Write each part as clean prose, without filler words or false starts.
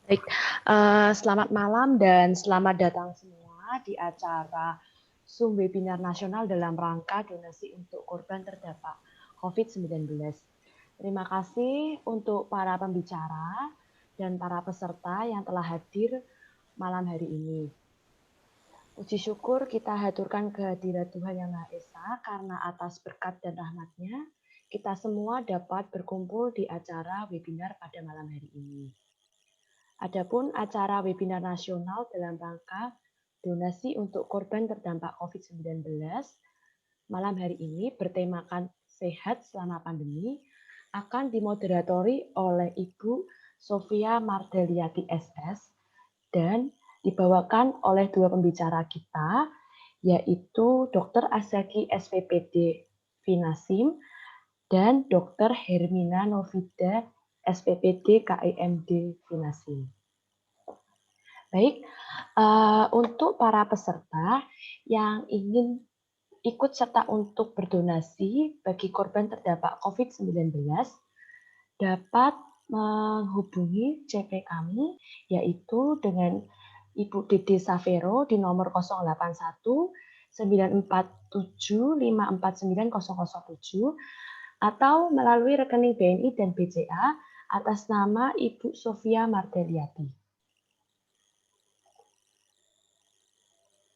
Baik, selamat malam dan selamat datang semua di acara Zoom Webinar Nasional dalam rangka donasi untuk korban terdampak COVID-19. Terima kasih untuk para pembicara dan para peserta yang telah hadir malam hari ini. Puji syukur kita haturkan kehadirat Tuhan Yang Maha Esa karena atas berkat dan rahmat-Nya, kita semua dapat berkumpul di acara webinar pada malam hari ini. Adapun acara webinar nasional dalam rangka donasi untuk korban terdampak COVID-19 malam hari ini bertemakan Sehat Selama Pandemi akan dimoderatori oleh Ibu Sofia Mardeliati SS dan dibawakan oleh dua pembicara kita, yaitu Dr. Azaki SPPD Finasim dan Dr. Hermina Novida SPPD KIMD Finasim. Baik, untuk para peserta yang ingin ikut serta untuk berdonasi bagi korban terdampak COVID-19 dapat menghubungi CP kami, yaitu dengan Ibu Dede Savero di nomor 081 947 549 007 atau melalui rekening BNI dan BCA atas nama Ibu Sofia Mardeliati.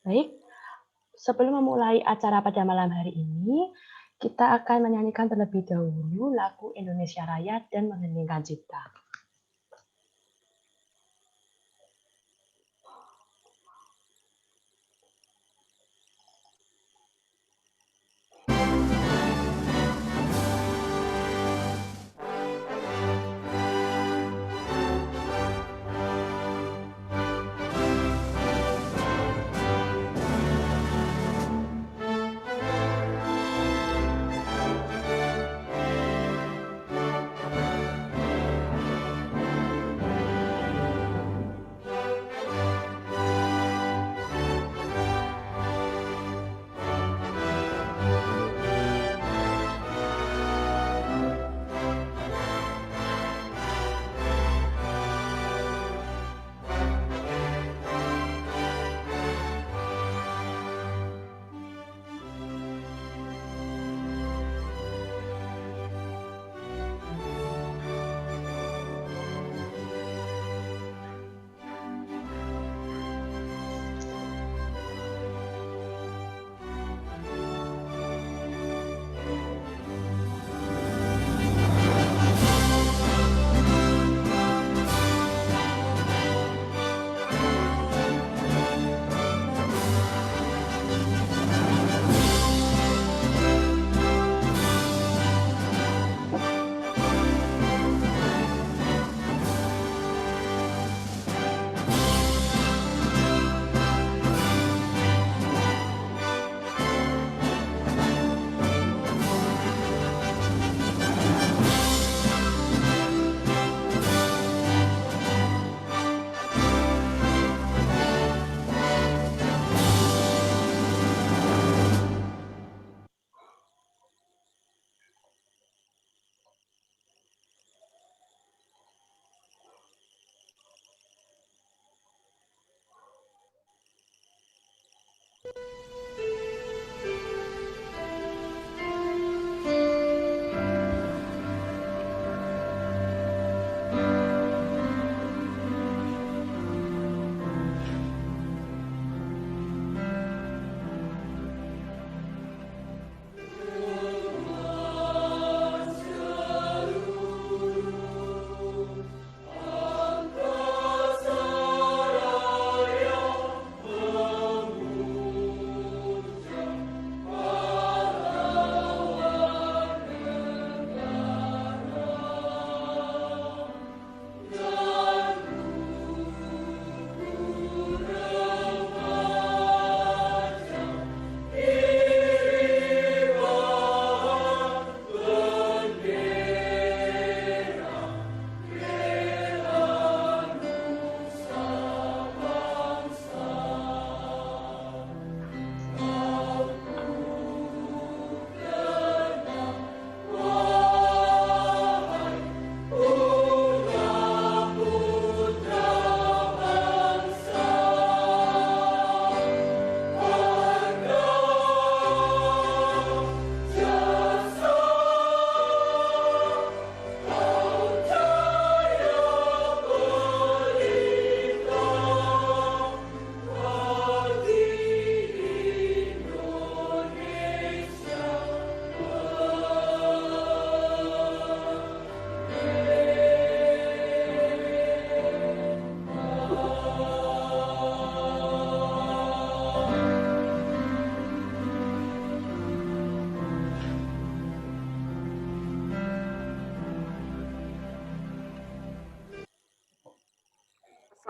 Baik, sebelum memulai acara pada malam hari ini, kita akan menyanyikan terlebih dahulu lagu Indonesia Raya dan Mengheningkan Cipta.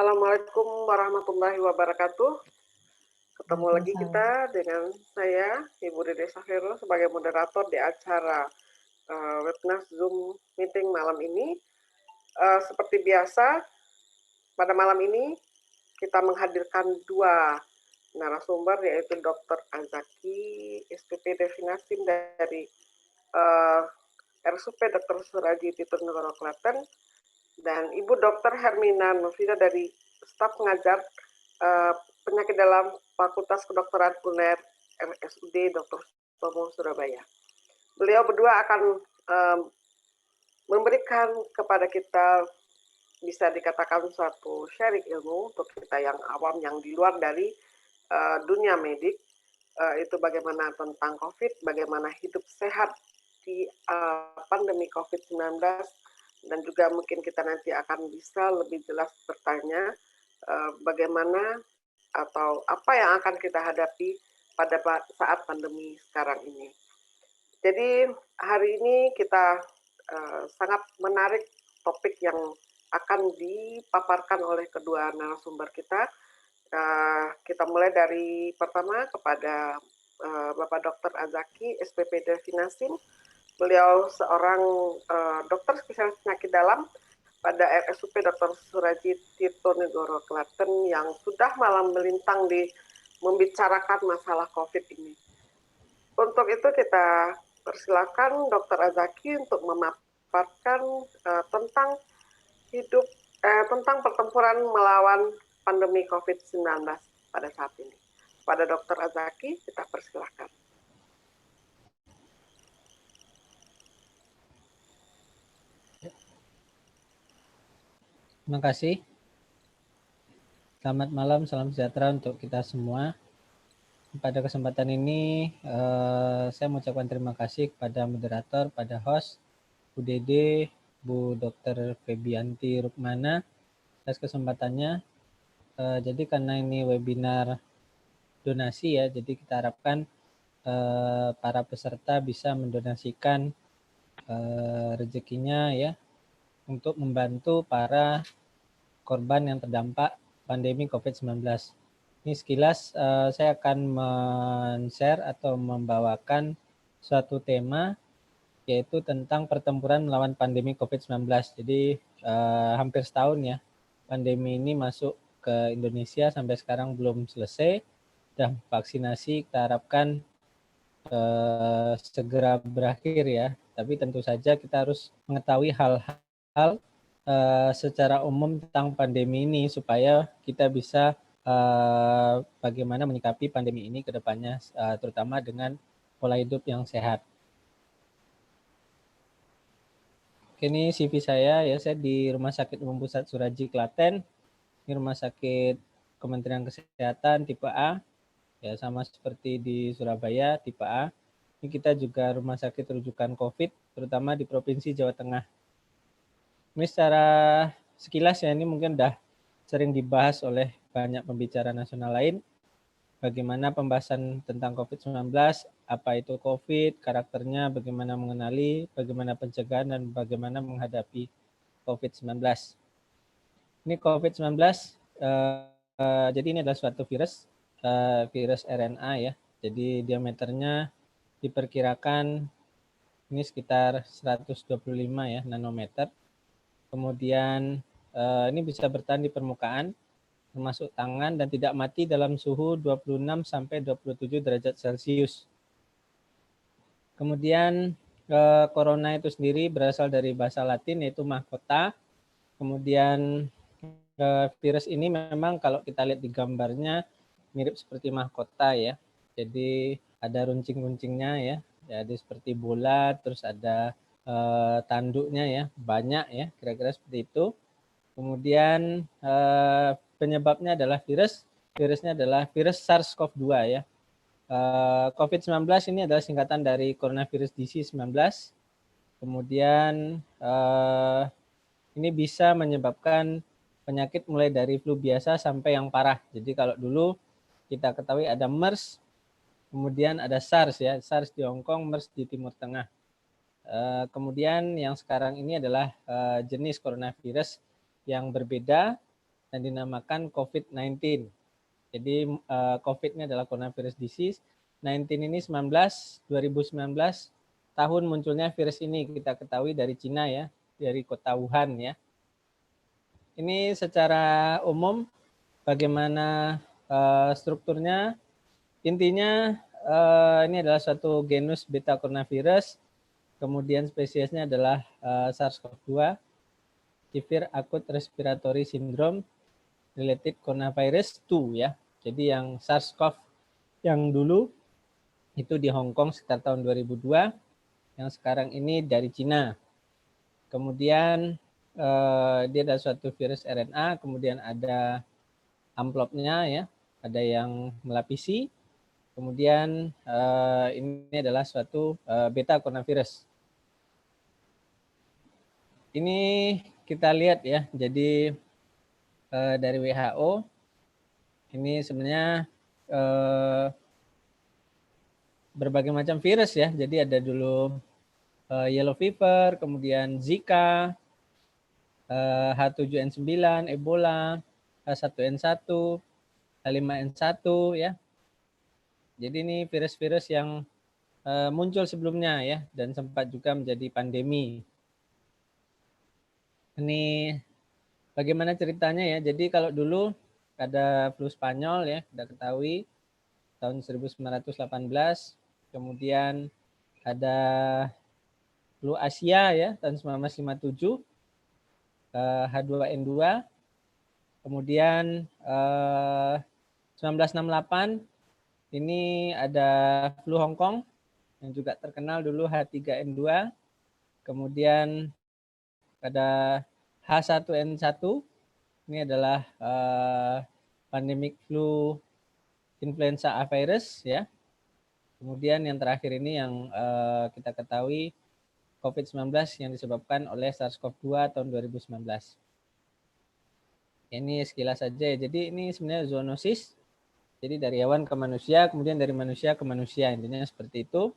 Assalamualaikum warahmatullahi wabarakatuh. Ketemu lagi Waalaikumsalam. kita dengan saya, Ibu Dede Safero, sebagai moderator di acara webinar Zoom meeting malam ini. Seperti biasa, pada malam ini kita menghadirkan dua narasumber, yaitu Dr. Azaki, SPP Devinasim dari RSUP Dr. Suraji Titonegoro Klaten, dan Ibu Dr. Hermina Novida dari staf pengajar penyakit dalam Fakultas Kedokteran Uner RSUD Dr. Sutomo Surabaya. Beliau berdua akan memberikan kepada kita, bisa dikatakan suatu sharing ilmu untuk kita yang awam, yang di luar dari dunia medik, itu bagaimana tentang COVID, bagaimana hidup sehat di pandemi COVID-19, dan juga mungkin kita nanti akan bisa lebih jelas bertanya bagaimana atau apa yang akan kita hadapi pada saat pandemi sekarang ini. Jadi hari ini kita sangat menarik topik yang akan dipaparkan oleh kedua narasumber kita. Kita mulai dari pertama kepada Bapak Dr. Azaki, SPP Devinasim. Beliau seorang dokter spesialis penyakit dalam pada RSUP Dr. Suraji Titonegoro Klaten yang sudah malam melintang di membicarakan masalah COVID ini. Untuk itu kita persilakan Dr. Azaki untuk memaparkan tentang tentang pertempuran melawan pandemi COVID-19 pada saat ini. Pada Dr. Azaki, kita persilahkan. Terima kasih. Selamat malam, salam sejahtera untuk kita semua. Pada kesempatan ini, saya mengucapkan terima kasih kepada moderator, pada host, Bu Dede, Bu Dr. Febianti Rukmana, atas kesempatannya. Jadi karena ini webinar donasi ya, jadi kita harapkan para peserta bisa mendonasikan rezekinya ya, untuk membantu para korban yang terdampak pandemi COVID-19. Ini sekilas saya akan men-share atau membawakan suatu tema yaitu tentang pertempuran melawan pandemi COVID-19. Jadi hampir setahun ya pandemi ini masuk ke Indonesia, sampai sekarang belum selesai, dan vaksinasi kita harapkan segera berakhir ya. Tapi tentu saja kita harus mengetahui hal-hal secara umum tentang pandemi ini supaya kita bisa bagaimana menyikapi pandemi ini ke depannya, terutama dengan pola hidup yang sehat. Oke, ini CV saya ya, saya di Rumah Sakit Umum Pusat Suraji Klaten. Ini rumah sakit Kementerian Kesehatan tipe A. Ya, sama seperti di Surabaya tipe A. Ini kita juga rumah sakit rujukan COVID, terutama di Provinsi Jawa Tengah. Ini secara sekilas ya, ini mungkin udah sering dibahas oleh banyak pembicara nasional lain. Bagaimana pembahasan tentang COVID-19, apa itu COVID, karakternya, bagaimana mengenali, bagaimana pencegahan, dan bagaimana menghadapi COVID-19. Ini COVID-19, jadi ini adalah suatu virus RNA ya. Jadi diameternya diperkirakan ini sekitar 125 ya nanometer. Kemudian ini bisa bertahan di permukaan, termasuk tangan, dan tidak mati dalam suhu 26 sampai 27 derajat Celcius. Kemudian corona itu sendiri berasal dari bahasa Latin yaitu mahkota. Kemudian virus ini memang kalau kita lihat di gambarnya mirip seperti mahkota ya. Jadi ada runcing-runcingnya ya. Jadi seperti bola, terus ada tanduknya ya, banyak ya, kira-kira seperti itu. Kemudian penyebabnya adalah virusnya adalah virus SARS-CoV-2 ya. COVID-19 ini adalah singkatan dari coronavirus disease 19. Kemudian ini bisa menyebabkan penyakit mulai dari flu biasa sampai yang parah. Jadi kalau dulu kita ketahui ada MERS, kemudian ada SARS ya, SARS di Hong Kong, MERS di Timur Tengah. Kemudian yang sekarang ini adalah jenis coronavirus yang berbeda, dan dinamakan COVID-19. Jadi COVID ini adalah coronavirus disease. 19 ini 2019 tahun munculnya virus ini kita ketahui dari Cina ya, dari kota Wuhan ya. Ini secara umum bagaimana strukturnya. Intinya ini adalah suatu genus beta coronavirus. Kemudian spesiesnya adalah SARS-CoV-2, Severe Acute Respiratory Syndrome Related Coronavirus 2 ya. Jadi yang SARS-CoV yang dulu itu di Hong Kong sekitar tahun 2002, yang sekarang ini dari Cina. Kemudian dia adalah suatu virus RNA, kemudian ada amplopnya ya, ada yang melapisi. Kemudian ini adalah suatu beta coronavirus. Ini kita lihat ya, jadi dari WHO ini sebenarnya berbagai macam virus ya. Jadi ada dulu yellow fever, kemudian Zika, H7N9, Ebola, H1N1, H5N1 ya. Jadi ini virus-virus yang muncul sebelumnya ya, dan sempat juga menjadi pandemi. Ini bagaimana ceritanya ya? Jadi kalau dulu ada flu Spanyol ya, kita ketahui tahun 1918, kemudian ada flu Asia ya tahun 1957, H2N2, kemudian 1968 ini ada flu Hong Kong yang juga terkenal dulu H3N2, kemudian ada H1N1, ini adalah pandemic flu influenza A virus ya. Kemudian yang terakhir ini yang kita ketahui COVID-19 yang disebabkan oleh SARS-CoV-2 tahun 2019. Ini sekilas saja ya. Jadi ini sebenarnya zoonosis. Jadi dari hewan ke manusia, kemudian dari manusia ke manusia. Intinya seperti itu.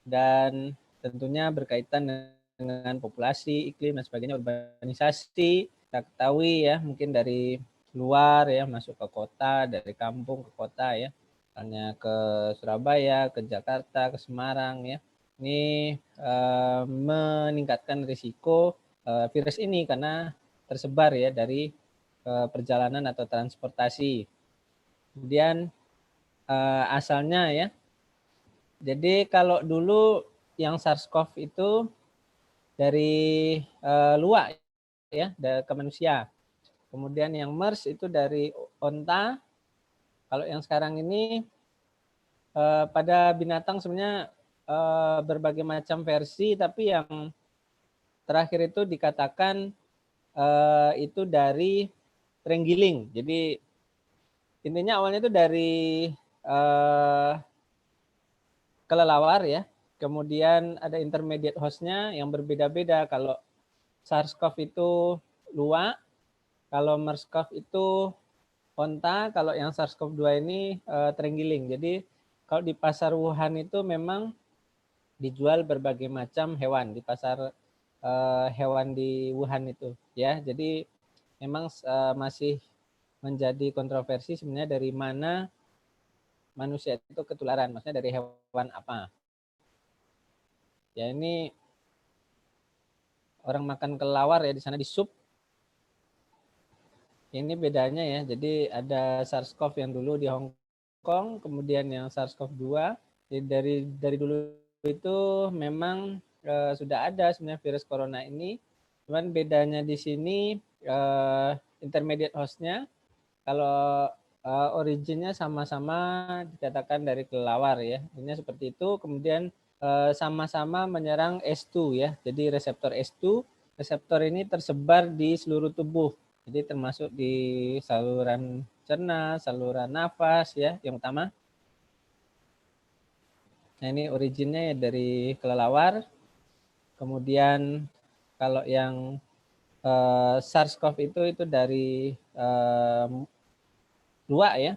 Dan tentunya berkaitan dengan populasi, iklim, dan sebagainya, urbanisasi. Kita ketahui ya, mungkin dari luar ya, masuk ke kota, dari kampung ke kota ya. Misalnya ke Surabaya, ke Jakarta, ke Semarang ya. Ini meningkatkan risiko virus ini karena tersebar ya dari perjalanan atau transportasi. Kemudian asalnya ya. Jadi kalau dulu yang SARS-CoV itu dari luwak ya ke manusia. Kemudian yang MERS itu dari onta. Kalau yang sekarang ini pada binatang sebenarnya berbagai macam versi, tapi yang terakhir itu dikatakan itu dari terenggiling. Jadi intinya awalnya itu dari kelelawar ya. Kemudian ada intermediate hostnya yang berbeda-beda. Kalau SARS-CoV itu luwak, kalau MERS-CoV itu onta, kalau yang SARS-CoV-2 ini terenggiling. Jadi kalau di pasar Wuhan itu memang dijual berbagai macam hewan di pasar hewan di Wuhan itu ya. Jadi memang masih menjadi kontroversi sebenarnya dari mana manusia itu ketularan, maksudnya dari hewan apa. Ya ini orang makan kelelawar ya di sana di sup. Ini bedanya ya. Jadi ada SARS-CoV yang dulu di Hong Kong, kemudian yang SARS-CoV-2. Jadi dari dulu itu memang sudah ada sebenarnya virus corona ini, cuman bedanya di sini intermediate hostnya, kalau originnya sama-sama dikatakan dari kelelawar ya, ini seperti itu. Kemudian sama-sama menyerang S2 ya, jadi reseptor S2, reseptor ini tersebar di seluruh tubuh, jadi termasuk di saluran cerna, saluran nafas ya yang utama. Nah ini originnya dari kelelawar. Kemudian kalau yang SARS-CoV itu dari luwak ya.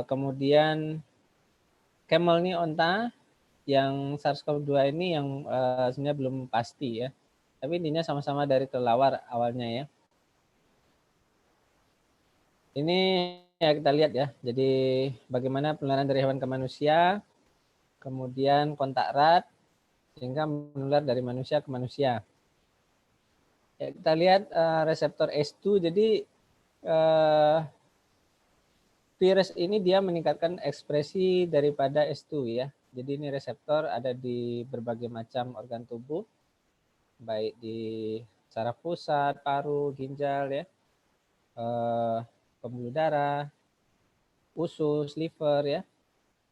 Kemudian camel ini onta, yang SARS-CoV-2 ini yang sebenarnya belum pasti ya. Tapi intinya sama-sama dari kelelawar awalnya ya. Ini ya kita lihat ya. Jadi bagaimana penularan dari hewan ke manusia, kemudian kontak erat, sehingga menular dari manusia ke manusia. Ya, kita lihat reseptor S2. Jadi virus ini dia meningkatkan ekspresi daripada S2 ya. Jadi ini reseptor ada di berbagai macam organ tubuh, baik di saraf pusat, paru, ginjal ya, pembuluh darah, usus, liver ya,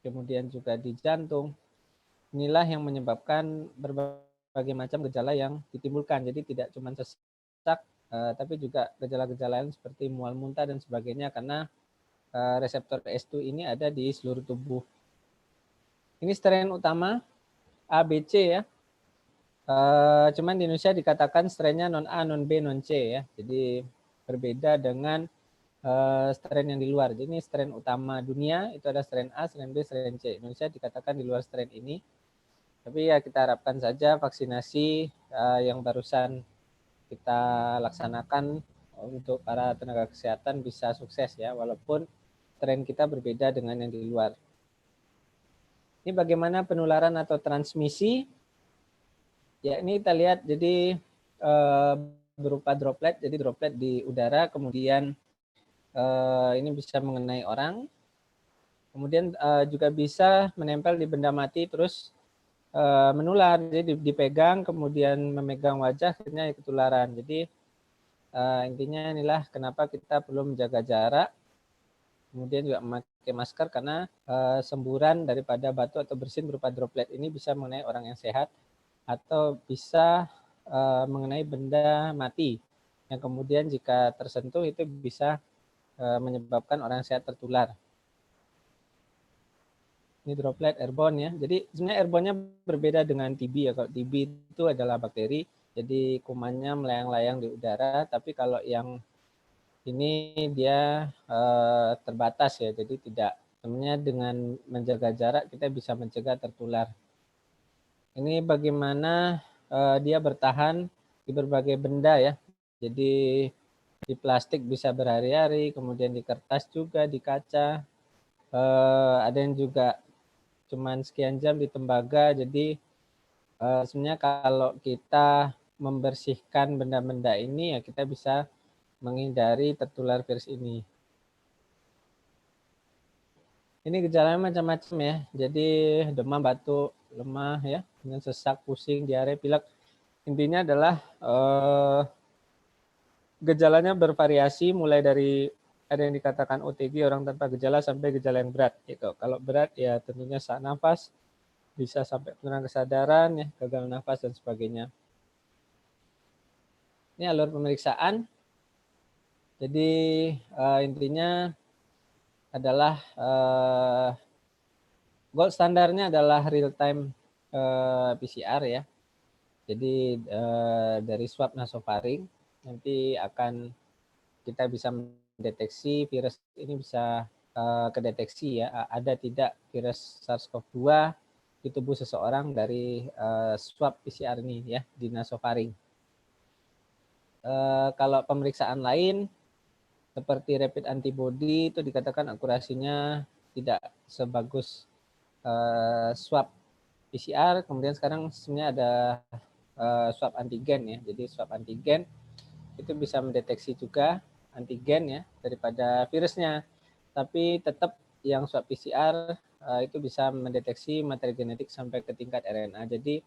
kemudian juga di jantung. Inilah yang menyebabkan berbagai macam gejala yang ditimbulkan. Jadi tidak cuma sesak, tapi juga gejala-gejala lain seperti mual muntah dan sebagainya karena reseptor S2 ini ada di seluruh tubuh. Ini strain utama ABC ya. Cuman di Indonesia dikatakan strainnya non A, non B, non C ya. Jadi berbeda dengan strain yang di luar. Jadi ini strain utama dunia itu ada strain A, strain B, strain C. Indonesia dikatakan di luar strain ini. Tapi ya kita harapkan saja vaksinasi yang barusan kita laksanakan untuk para tenaga kesehatan bisa sukses ya, walaupun strain kita berbeda dengan yang di luar. Ini bagaimana penularan atau transmisi? Ya ini kita lihat jadi berupa droplet, jadi droplet di udara, kemudian ini bisa mengenai orang, kemudian juga bisa menempel di benda mati terus menular, jadi dipegang kemudian memegang wajah akhirnya ketularan. Jadi intinya inilah kenapa kita perlu menjaga jarak, kemudian juga memakai masker karena semburan daripada batu atau bersin berupa droplet ini bisa mengenai orang yang sehat atau bisa mengenai benda mati yang kemudian jika tersentuh itu bisa menyebabkan orang sehat tertular. Ini droplet airborne ya. Jadi sebenarnya airborne-nya berbeda dengan TB ya. Kalau TB itu adalah bakteri, jadi kumannya melayang-layang di udara. Tapi kalau yang ini dia terbatas ya. Jadi tidak, sebenarnya dengan menjaga jarak kita bisa mencegah tertular. Ini bagaimana dia bertahan di berbagai benda ya. Jadi di plastik bisa berhari-hari, kemudian di kertas juga, di kaca. Ada yang juga cuman sekian jam di tembaga. Jadi sebenarnya kalau kita membersihkan benda-benda ini ya kita bisa menghindari tertular virus ini. Ini gejalanya macam-macam ya. Jadi demam, batuk, lemah ya, dengan sesak, pusing, diare, pilek. Intinya adalah gejalanya bervariasi mulai dari ada yang dikatakan OTG orang tanpa gejala sampai gejala yang berat gitu. Kalau berat ya tentunya sesak nafas, bisa sampai penurunan kesadaran ya, gagal nafas dan sebagainya. Ini alur pemeriksaan. Jadi intinya adalah gold standarnya adalah real time PCR ya. Jadi dari swab nasofaring nanti akan kita bisa mendeteksi virus ini bisa kedeteksi ya ada tidak virus SARS-CoV-2 di tubuh seseorang dari swab PCR ini ya di nasofaring. Kalau pemeriksaan lain seperti rapid antibody itu dikatakan akurasinya tidak sebagus swab PCR. Kemudian sekarang sebenarnya ada swab antigen ya. Jadi swab antigen itu bisa mendeteksi juga antigen ya daripada virusnya. Tapi tetap yang swab PCR itu bisa mendeteksi materi genetik sampai ke tingkat RNA. Jadi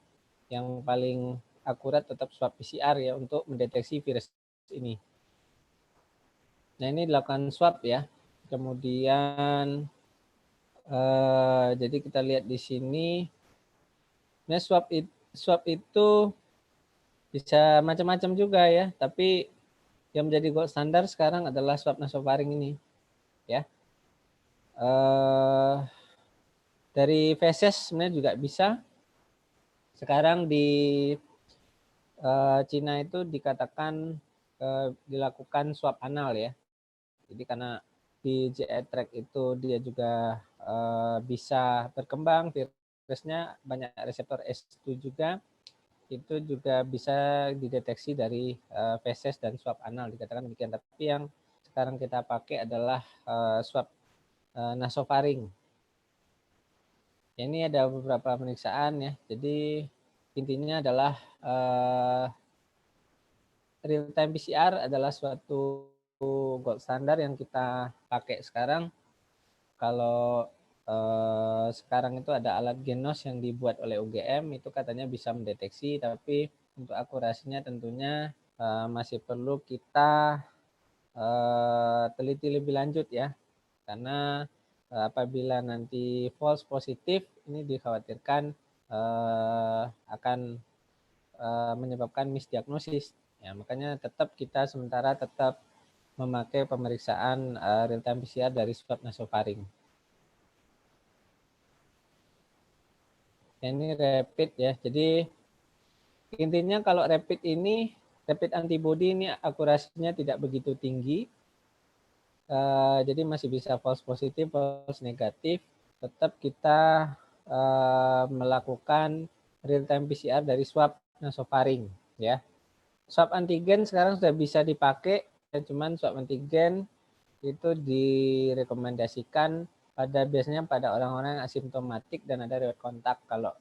yang paling akurat tetap swab PCR ya untuk mendeteksi virus ini. Nah ini dilakukan swab ya. Kemudian jadi kita lihat di sini. Nah swab itu bisa macam-macam juga ya. Tapi yang menjadi gold standar sekarang adalah swab nasofaring ini ya. Dari feses sebenarnya juga bisa. Sekarang di Cina itu dikatakan dilakukan swab anal ya. Jadi karena di GI tract itu dia juga bisa berkembang virusnya, banyak reseptor S2 juga, itu juga bisa dideteksi dari feses dan swab anal, dikatakan demikian. Tapi yang sekarang kita pakai adalah swab nasofaring. Ini ada beberapa pemeriksaan ya. Jadi intinya adalah real time PCR adalah suatu gold standar yang kita pakai sekarang. Kalau sekarang itu ada alat Genos yang dibuat oleh UGM, itu katanya bisa mendeteksi, tapi untuk akurasinya tentunya masih perlu kita teliti lebih lanjut ya, karena apabila nanti false positif, ini dikhawatirkan akan menyebabkan misdiagnosis. Ya, makanya kita sementara tetap memakai pemeriksaan real time PCR dari swab nasofaring. Ini rapid ya. Jadi intinya kalau rapid antibody ini akurasinya tidak begitu tinggi. Jadi masih bisa false positif, false negatif. Tetap kita melakukan real time PCR dari swab nasofaring ya. Swab antigen sekarang sudah bisa dipakai, cuman swab antigen itu direkomendasikan biasanya pada orang-orang yang asimptomatik dan ada riwayat kontak. Kalau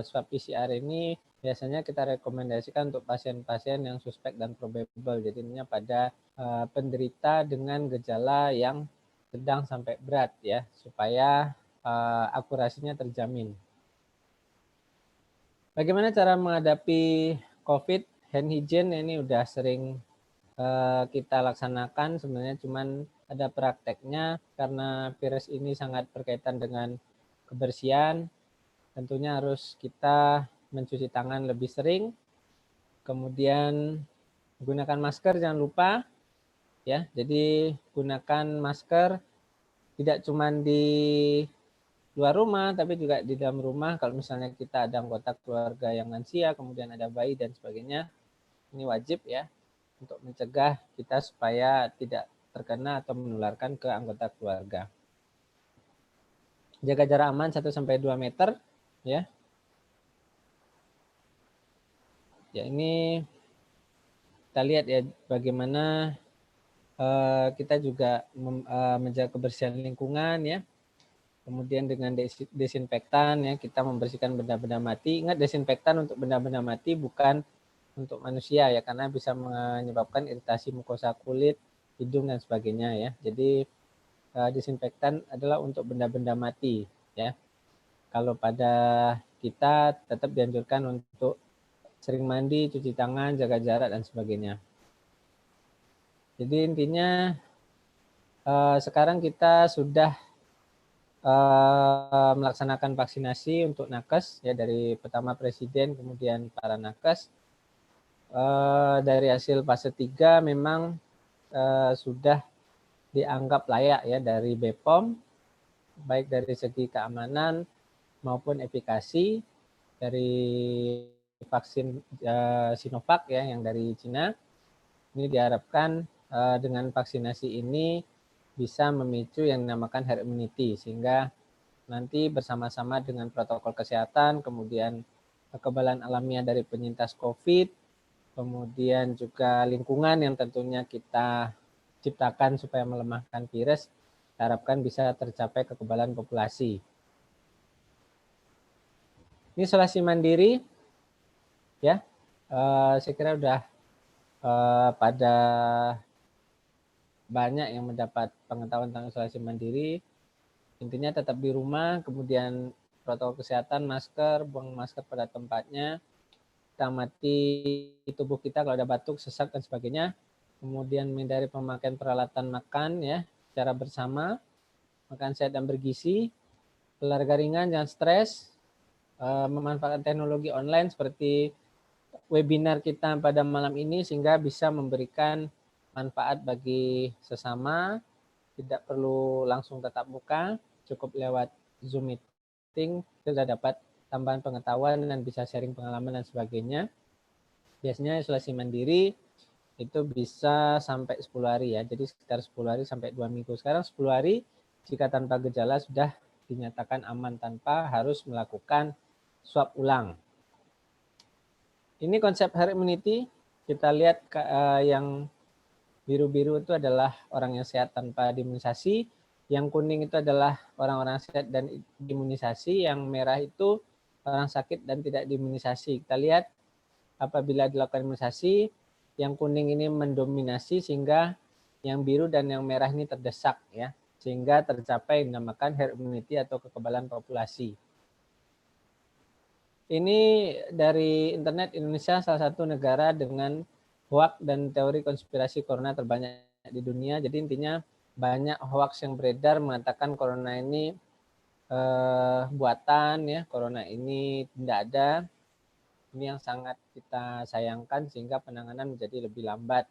swab PCR ini biasanya kita rekomendasikan untuk pasien-pasien yang suspek dan probable. Jadi ini pada penderita dengan gejala yang sedang sampai berat ya, supaya akurasinya terjamin. Bagaimana cara menghadapi COVID? Hand hygiene ini udah sering kita laksanakan, sebenarnya cuman ada prakteknya karena virus ini sangat berkaitan dengan kebersihan. Tentunya harus kita mencuci tangan lebih sering, kemudian gunakan masker jangan lupa ya. Jadi gunakan masker tidak cuma di luar rumah tapi juga di dalam rumah. Kalau misalnya kita ada anggota keluarga yang lansia, kemudian ada bayi dan sebagainya, ini wajib ya untuk mencegah kita supaya tidak terkena atau menularkan ke anggota keluarga. Jaga jarak aman 1-2 meter ya. Ya, ini kita lihat ya bagaimana kita juga menjaga kebersihan lingkungan ya. Kemudian dengan desinfektan ya, kita membersihkan benda-benda mati. Ingat, desinfektan untuk benda-benda mati bukan untuk manusia ya, karena bisa menyebabkan iritasi mukosa kulit, hidung dan sebagainya ya. Jadi desinfektan adalah untuk benda-benda mati ya. Kalau pada kita tetap dianjurkan untuk sering mandi, cuci tangan, jaga jarak dan sebagainya. Jadi intinya sekarang kita sudah melaksanakan vaksinasi untuk nakes ya, dari pertama presiden kemudian para nakes. Dari hasil fase 3 memang sudah dianggap layak ya dari BPOM, baik dari segi keamanan maupun efikasi dari vaksin Sinovac ya yang dari Cina. Ini diharapkan dengan vaksinasi ini bisa memicu yang dinamakan herd immunity, sehingga nanti bersama-sama dengan protokol kesehatan, kemudian kekebalan alamiah dari penyintas COVID, kemudian juga lingkungan yang tentunya kita ciptakan supaya melemahkan virus, diharapkan bisa tercapai kekebalan populasi. Ini isolasi mandiri ya, saya kira udah pada banyak yang mendapat pengetahuan tentang isolasi mandiri. Intinya tetap di rumah, kemudian protokol kesehatan, masker, buang masker pada tempatnya, kita amati tubuh kita kalau ada batuk, sesak dan sebagainya. Kemudian menghindari pemakaian peralatan makan ya secara bersama, makan sehat dan bergizi, olahraga ringan, jangan stres, memanfaatkan teknologi online seperti webinar kita pada malam ini sehingga bisa memberikan manfaat bagi sesama, tidak perlu langsung tatap muka, cukup lewat Zoom meeting, sudah dapat tambahan pengetahuan dan bisa sharing pengalaman dan sebagainya. Biasanya isolasi mandiri itu bisa sampai 10 hari ya, jadi sekitar 10 hari sampai 2 minggu. Sekarang 10 hari jika tanpa gejala sudah dinyatakan aman tanpa harus melakukan swab ulang. Ini konsep herd immunity, kita lihat yang Biru-biru itu adalah orang yang sehat tanpa diimunisasi, yang kuning itu adalah orang-orang sehat dan diimunisasi, yang merah itu orang sakit dan tidak diimunisasi. Kita lihat apabila dilakukan imunisasi, yang kuning ini mendominasi sehingga yang biru dan yang merah ini terdesak ya, sehingga tercapai yang dinamakan herd immunity atau kekebalan populasi. Ini dari internet Indonesia salah satu negara dengan hoax dan teori konspirasi corona terbanyak di dunia. Jadi intinya banyak hoax yang beredar mengatakan corona ini buatan ya, corona ini tidak ada. Ini yang sangat kita sayangkan sehingga penanganan menjadi lebih lambat.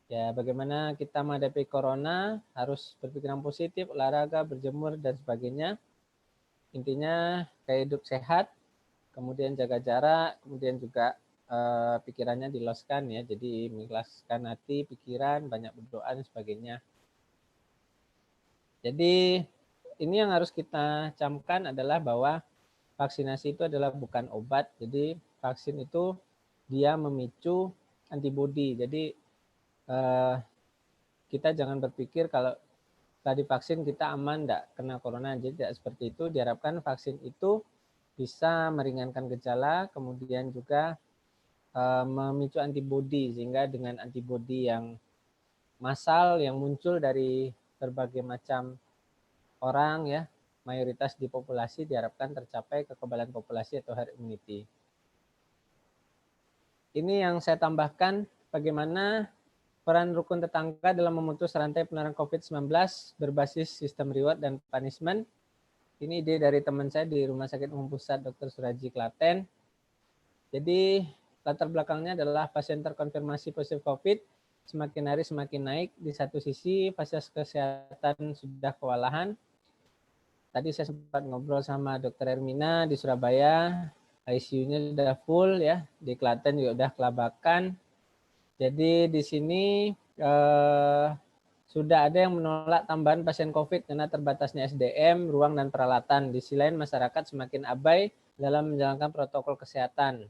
Ya, bagaimana kita menghadapi corona, harus berpikiran positif, olahraga, berjemur dan sebagainya. Intinya gaya hidup sehat, kemudian jaga jarak, kemudian juga pikirannya diloskan ya, jadi mengikhlaskan hati, pikiran, banyak berdoa dan sebagainya. Jadi ini yang harus kita camkan adalah bahwa vaksinasi itu adalah bukan obat, jadi vaksin itu dia memicu antibodi. Jadi kita jangan berpikir kalau setelah divaksin kita aman, tidak kena corona, jadi tidak seperti itu. Diharapkan vaksin itu bisa meringankan gejala, kemudian juga memicu antibodi, sehingga dengan antibodi yang massal yang muncul dari berbagai macam orang ya, mayoritas di populasi, diharapkan tercapai kekebalan populasi atau herd immunity. Ini yang saya tambahkan, bagaimana peran rukun tetangga dalam memutus rantai penularan COVID-19 berbasis sistem reward dan punishment. Ini ide dari teman saya di Rumah Sakit Umum Pusat Dr. Suraji Klaten. Jadi latar belakangnya adalah pasien terkonfirmasi positif COVID semakin hari semakin naik. Di satu sisi fasilitas kesehatan sudah kewalahan. Tadi saya sempat ngobrol sama Dr. Hermina di Surabaya, ICU-nya sudah full ya, di Klaten juga sudah kelabakan. Jadi di sini sudah ada yang menolak tambahan pasien COVID karena terbatasnya SDM, ruang dan peralatan. Di sisi lain masyarakat semakin abai dalam menjalankan protokol kesehatan.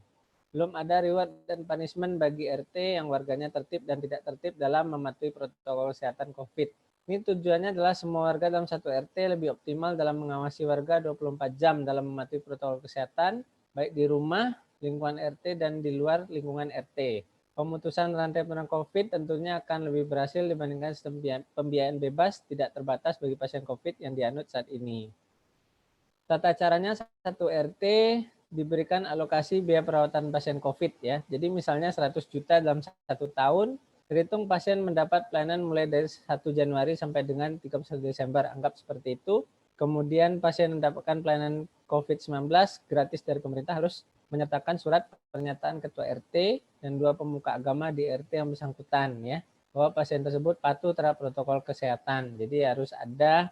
Belum ada reward dan punishment bagi RT yang warganya tertib dan tidak tertib dalam mematuhi protokol kesehatan COVID. Ini tujuannya adalah semua warga dalam satu RT lebih optimal dalam mengawasi warga 24 jam dalam mematuhi protokol kesehatan, baik di rumah, lingkungan RT, dan di luar lingkungan RT. Pemutusan rantai penularan COVID tentunya akan lebih berhasil dibandingkan sistem pembiayaan bebas tidak terbatas bagi pasien COVID yang dianut saat ini. Tata caranya, satu RT diberikan alokasi biaya perawatan pasien COVID ya. Jadi misalnya 100 juta dalam 1 tahun, terhitung pasien mendapat pelayanan mulai dari 1 Januari sampai dengan 31 Desember, anggap seperti itu. Kemudian pasien mendapatkan pelayanan COVID-19 gratis dari pemerintah harus menyertakan surat pernyataan ketua RT dan 2 pemuka agama di RT yang bersangkutan ya, bahwa pasien tersebut patuh terhadap protokol kesehatan. Jadi harus ada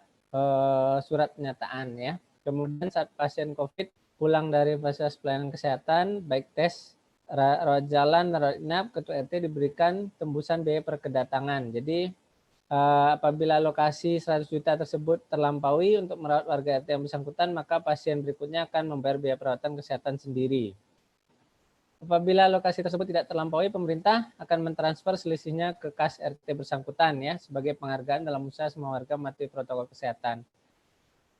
surat pernyataan ya. Kemudian saat pasien COVID pulang dari fasilitas pelayanan kesehatan, baik tes, rawat jalan, rawat inap, ketua RT diberikan tembusan biaya per kedatangan. Jadi apabila alokasi 100 juta tersebut terlampaui untuk merawat warga RT yang bersangkutan, maka pasien berikutnya akan membayar biaya perawatan kesehatan sendiri. Apabila alokasi tersebut tidak terlampaui, pemerintah akan mentransfer selisihnya ke kas RT bersangkutan ya, sebagai penghargaan dalam usaha semua warga mematuhi protokol kesehatan.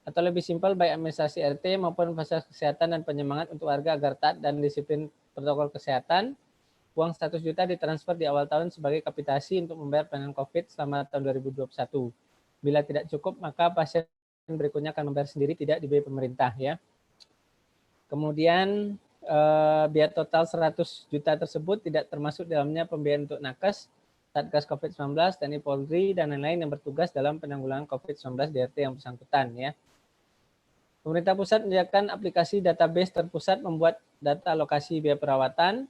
Atau lebih simpel, baik administrasi RT maupun fasilitas kesehatan dan penyemangat untuk warga agar taat dan disiplin protokol kesehatan. Uang 100 juta ditransfer di awal tahun sebagai kapitasi untuk membayar pelayanan COVID selama tahun 2021. Bila tidak cukup, maka pasien berikutnya akan membayar sendiri, tidak dibiayai pemerintah ya. Kemudian biaya total 100 juta tersebut tidak termasuk dalamnya pembiayaan untuk nakes, Satgas COVID-19, TNI Polri, dan lain-lain yang bertugas dalam penanggulangan COVID-19 di RT yang bersangkutan ya. Pemerintah pusat menyediakan aplikasi database terpusat membuat data alokasi biaya perawatan.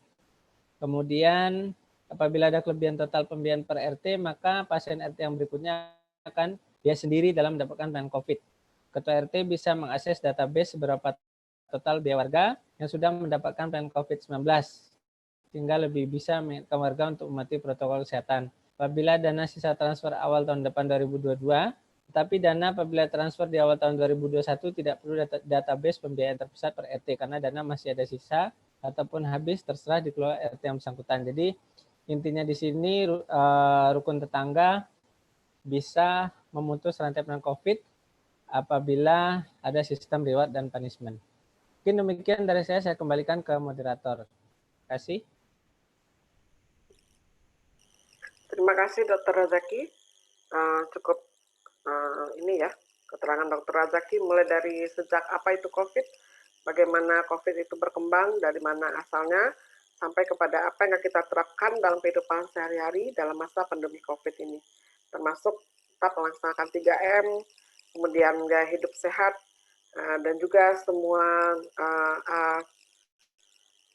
Kemudian apabila ada kelebihan total pembiayaan per RT, maka pasien RT yang berikutnya akan biaya sendiri dalam mendapatkan pelayanan COVID. Ketua RT bisa mengakses database seberapa total biaya warga yang sudah mendapatkan pelayanan COVID-19, sehingga lebih bisa mengingatkan warga untuk mematuhi protokol kesehatan. Apabila dana sisa transfer awal tahun depan 2022, tetapi dana apabila transfer di awal tahun 2021 tidak perlu database pembiayaan terpusat per RT karena dana masih ada sisa ataupun habis terserah dikelola RT yang bersangkutan. Jadi Intinya di sini rukun tetangga bisa memutus rantai penularan COVID apabila ada sistem reward dan punishment. Mungkin demikian dari saya kembalikan ke moderator. Terima kasih. Terima kasih Dr. Razaki. Cukup ini ya, keterangan Dr. Razaki mulai dari sejak apa itu COVID, bagaimana COVID itu berkembang, dari mana asalnya, sampai kepada apa yang kita terapkan dalam kehidupan sehari-hari dalam masa pandemi COVID ini. Termasuk tetap melaksanakan 3M, kemudian gaya hidup sehat, dan juga semua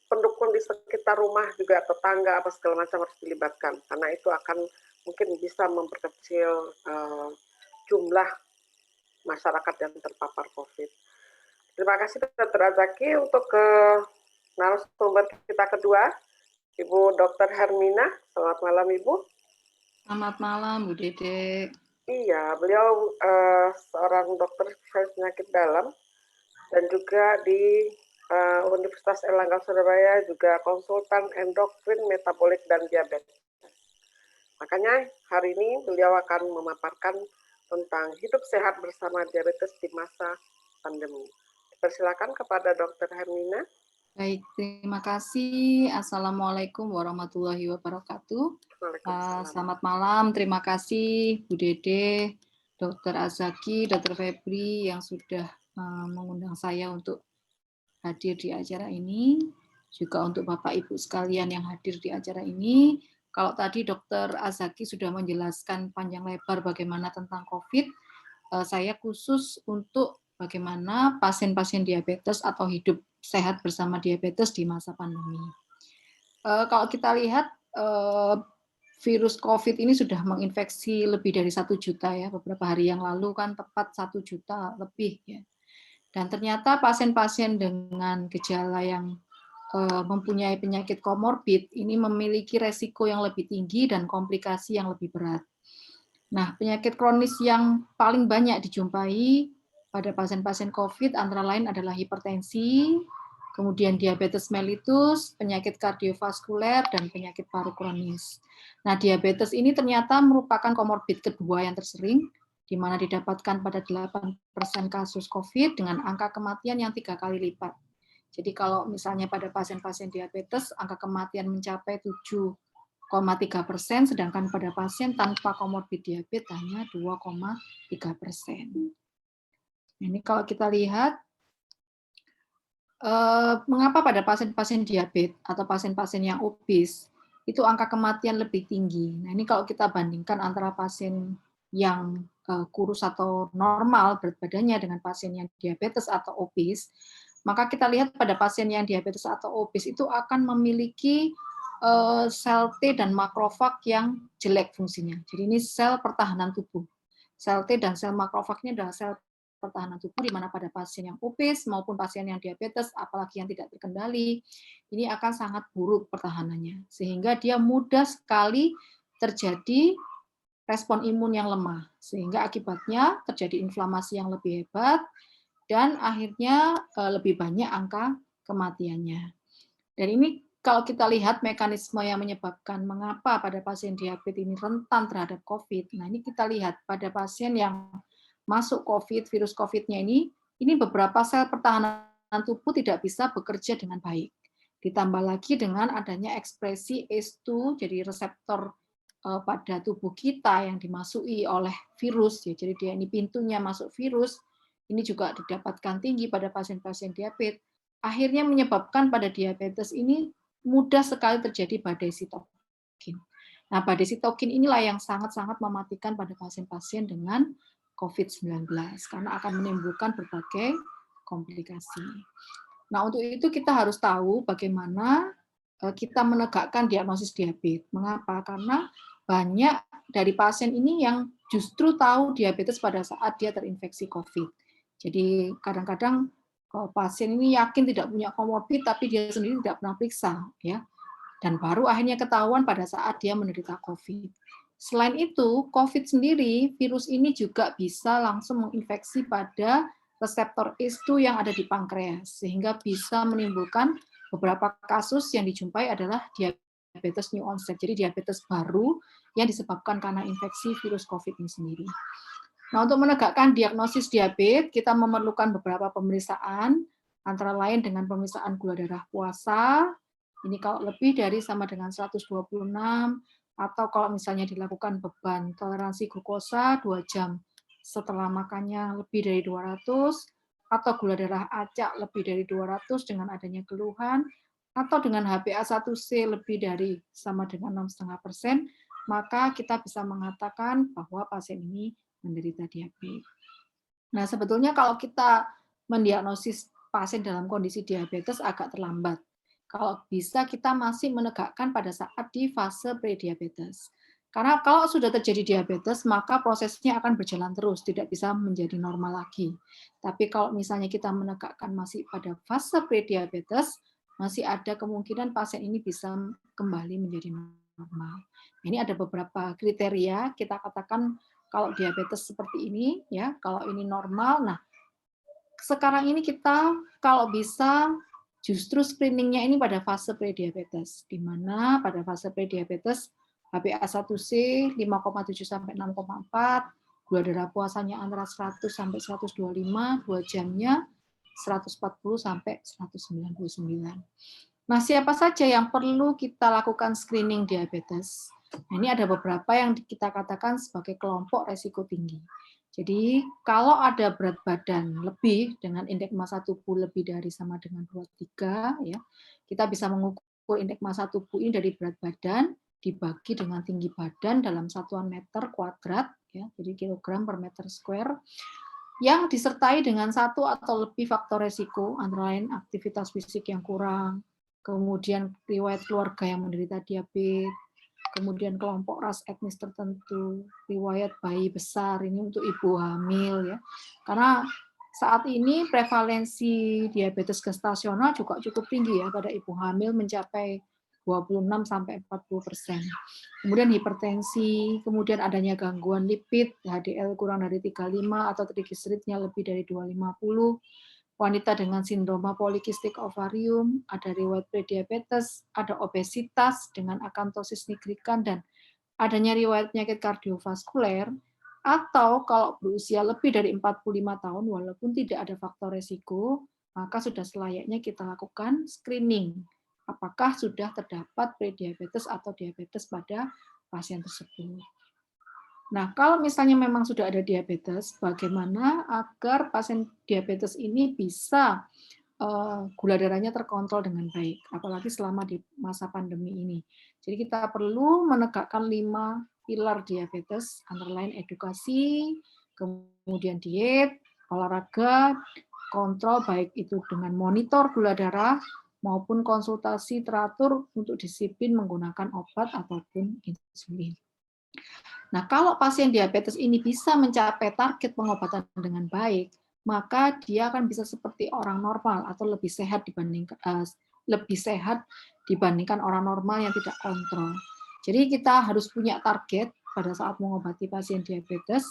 pendukung di sekitar rumah juga tetangga apa segala macam harus dilibatkan, karena itu akan mungkin bisa memperkecil jumlah masyarakat yang terpapar COVID. Terima kasih Dr. Razaki. Untuk ke narasumber kita kedua, Ibu Dr. Hermina. Selamat malam Ibu. Selamat malam Bu Dede. Iya, beliau seorang dokter spesialis penyakit dalam dan juga di Universitas Erlangga Surabaya juga konsultan endokrin, metabolik, dan diabetes. Makanya hari ini beliau akan memaparkan tentang hidup sehat bersama diabetes di masa pandemi. Persilakan kepada Dr. Hermina. Baik, terima kasih. Assalamualaikum warahmatullahi wabarakatuh. Selamat malam, terima kasih Bu Dede, Dr. Azaki, Dr. Febri yang sudah mengundang saya untuk hadir di acara ini, juga untuk Bapak Ibu sekalian yang hadir di acara ini. Kalau tadi Dr. Azaki sudah menjelaskan panjang lebar bagaimana tentang COVID, saya khusus untuk bagaimana pasien-pasien diabetes atau hidup sehat bersama diabetes di masa pandemi. Kalau kita lihat, virus COVID ini sudah menginfeksi lebih dari 1 juta ya, beberapa hari yang lalu kan tepat 1 juta lebih ya. Dan ternyata pasien-pasien dengan gejala yang mempunyai penyakit komorbid ini memiliki resiko yang lebih tinggi dan komplikasi yang lebih berat. Nah, penyakit kronis yang paling banyak dijumpai pada pasien-pasien COVID antara lain adalah hipertensi, kemudian diabetes mellitus, penyakit kardiovaskuler, dan penyakit paru kronis. Nah, diabetes ini ternyata merupakan komorbid kedua yang tersering, di mana didapatkan pada 8% kasus COVID dengan angka kematian yang 3 kali lipat. Jadi kalau misalnya pada pasien-pasien diabetes, angka kematian mencapai 7,3%, sedangkan pada pasien tanpa komorbid diabetes hanya 2,3%. Ini kalau kita lihat, mengapa pada pasien-pasien diabetes atau pasien-pasien yang obes, itu angka kematian lebih tinggi. Nah ini kalau kita bandingkan antara pasien yang kurus atau normal berat badannya dengan pasien yang diabetes atau obes, maka kita lihat pada pasien yang diabetes atau obes itu akan memiliki sel T dan makrofag yang jelek fungsinya. Jadi ini sel pertahanan tubuh. Sel T dan sel makrofag ini adalah sel pertahanan tubuh, di mana pada pasien yang obes maupun pasien yang diabetes, apalagi yang tidak terkendali, ini akan sangat buruk pertahanannya. Sehingga dia mudah sekali terjadi respon imun yang lemah, sehingga akibatnya terjadi inflamasi yang lebih hebat, dan akhirnya lebih banyak angka kematiannya. Dan ini kalau kita lihat mekanisme yang menyebabkan mengapa pada pasien diabetes ini rentan terhadap COVID, nah ini kita lihat pada pasien yang masuk COVID, virus COVID-nya ini beberapa sel pertahanan tubuh tidak bisa bekerja dengan baik. Ditambah lagi dengan adanya ekspresi ACE2, jadi reseptor pada tubuh kita yang dimasuki oleh virus, ya, jadi dia ini pintunya masuk virus, ini juga didapatkan tinggi pada pasien-pasien diabetes, akhirnya menyebabkan pada diabetes ini mudah sekali terjadi badai sitokin. Nah, badai sitokin inilah yang sangat-sangat mematikan pada pasien-pasien dengan COVID-19, karena akan menimbulkan berbagai komplikasi. Nah, untuk itu kita harus tahu bagaimana kita menegakkan diagnosis diabetes. Mengapa? Karena banyak dari pasien ini yang justru tahu diabetes pada saat dia terinfeksi COVID. Jadi kadang-kadang pasien ini yakin tidak punya komorbid, tapi dia sendiri tidak pernah periksa, ya. Dan baru akhirnya ketahuan pada saat dia menderita COVID. Selain itu, COVID sendiri, virus ini juga bisa langsung menginfeksi pada reseptor ACE2 yang ada di pankreas, sehingga bisa menimbulkan beberapa kasus yang dijumpai adalah diabetes diabetes new onset, jadi diabetes baru yang disebabkan karena infeksi virus COVID ini sendiri. Nah, untuk menegakkan diagnosis diabetes, kita memerlukan beberapa pemeriksaan, antara lain dengan pemeriksaan gula darah puasa, ini kalau lebih dari sama dengan 126, atau kalau misalnya dilakukan beban toleransi glukosa 2 jam setelah makannya lebih dari 200, atau gula darah acak lebih dari 200 dengan adanya keluhan, atau dengan HbA1c lebih dari sama dengan 6,5%, maka kita bisa mengatakan bahwa pasien ini menderita diabetes. Nah, sebetulnya kalau kita mendiagnosis pasien dalam kondisi diabetes agak terlambat. Kalau bisa kita masih menegakkan pada saat di fase prediabetes. Karena kalau sudah terjadi diabetes, maka prosesnya akan berjalan terus, tidak bisa menjadi normal lagi. Tapi kalau misalnya kita menegakkan masih pada fase prediabetes, masih ada kemungkinan pasien ini bisa kembali menjadi normal. Ini ada beberapa kriteria, kita katakan kalau diabetes seperti ini, ya, kalau ini normal. Nah, sekarang ini kita kalau bisa justru screeningnya ini pada fase prediabetes, di mana pada fase prediabetes HbA1c 5,7 sampai 6,4, gula darah puasanya antara 100 sampai 125, 2 jamnya 140 sampai 199. Nah, siapa saja yang perlu kita lakukan screening diabetes? Nah, ini ada beberapa yang kita katakan sebagai kelompok resiko tinggi. Jadi, kalau ada berat badan lebih dengan indeks massa tubuh lebih dari sama dengan 23, ya, kita bisa mengukur indeks massa tubuh ini dari berat badan dibagi dengan tinggi badan dalam satuan meter kuadrat, ya, jadi kilogram per meter square, yang disertai dengan satu atau lebih faktor resiko, antara lain aktivitas fisik yang kurang, kemudian riwayat keluarga yang menderita diabetes, kemudian kelompok ras etnis tertentu, riwayat bayi besar, ini untuk ibu hamil, ya. Karena saat ini prevalensi diabetes gestasional juga cukup tinggi ya pada ibu hamil, mencapai 26 sampai 40%. Kemudian hipertensi, kemudian adanya gangguan lipid, HDL kurang dari 35 atau trigliseridnya lebih dari 250. Wanita dengan sindroma polikistik ovarium, ada riwayat prediabetes, ada obesitas dengan akantosis nigricans, dan adanya riwayat penyakit kardiovaskuler, atau kalau berusia lebih dari 45 tahun, walaupun tidak ada faktor resiko, maka sudah selayaknya kita lakukan screening. Apakah sudah terdapat prediabetes atau diabetes pada pasien tersebut. Nah, kalau misalnya memang sudah ada diabetes, bagaimana agar pasien diabetes ini bisa gula darahnya terkontrol dengan baik, apalagi selama di masa pandemi ini. Jadi kita perlu menegakkan 5 pilar diabetes, antara lain edukasi, kemudian diet, olahraga, kontrol baik itu dengan monitor gula darah, maupun konsultasi teratur untuk disiplin menggunakan obat ataupun insulin. Nah, kalau pasien diabetes ini bisa mencapai target pengobatan dengan baik, maka dia akan bisa seperti orang normal atau lebih sehat dibandingkan orang normal yang tidak kontrol. Jadi kita harus punya target pada saat mengobati pasien diabetes,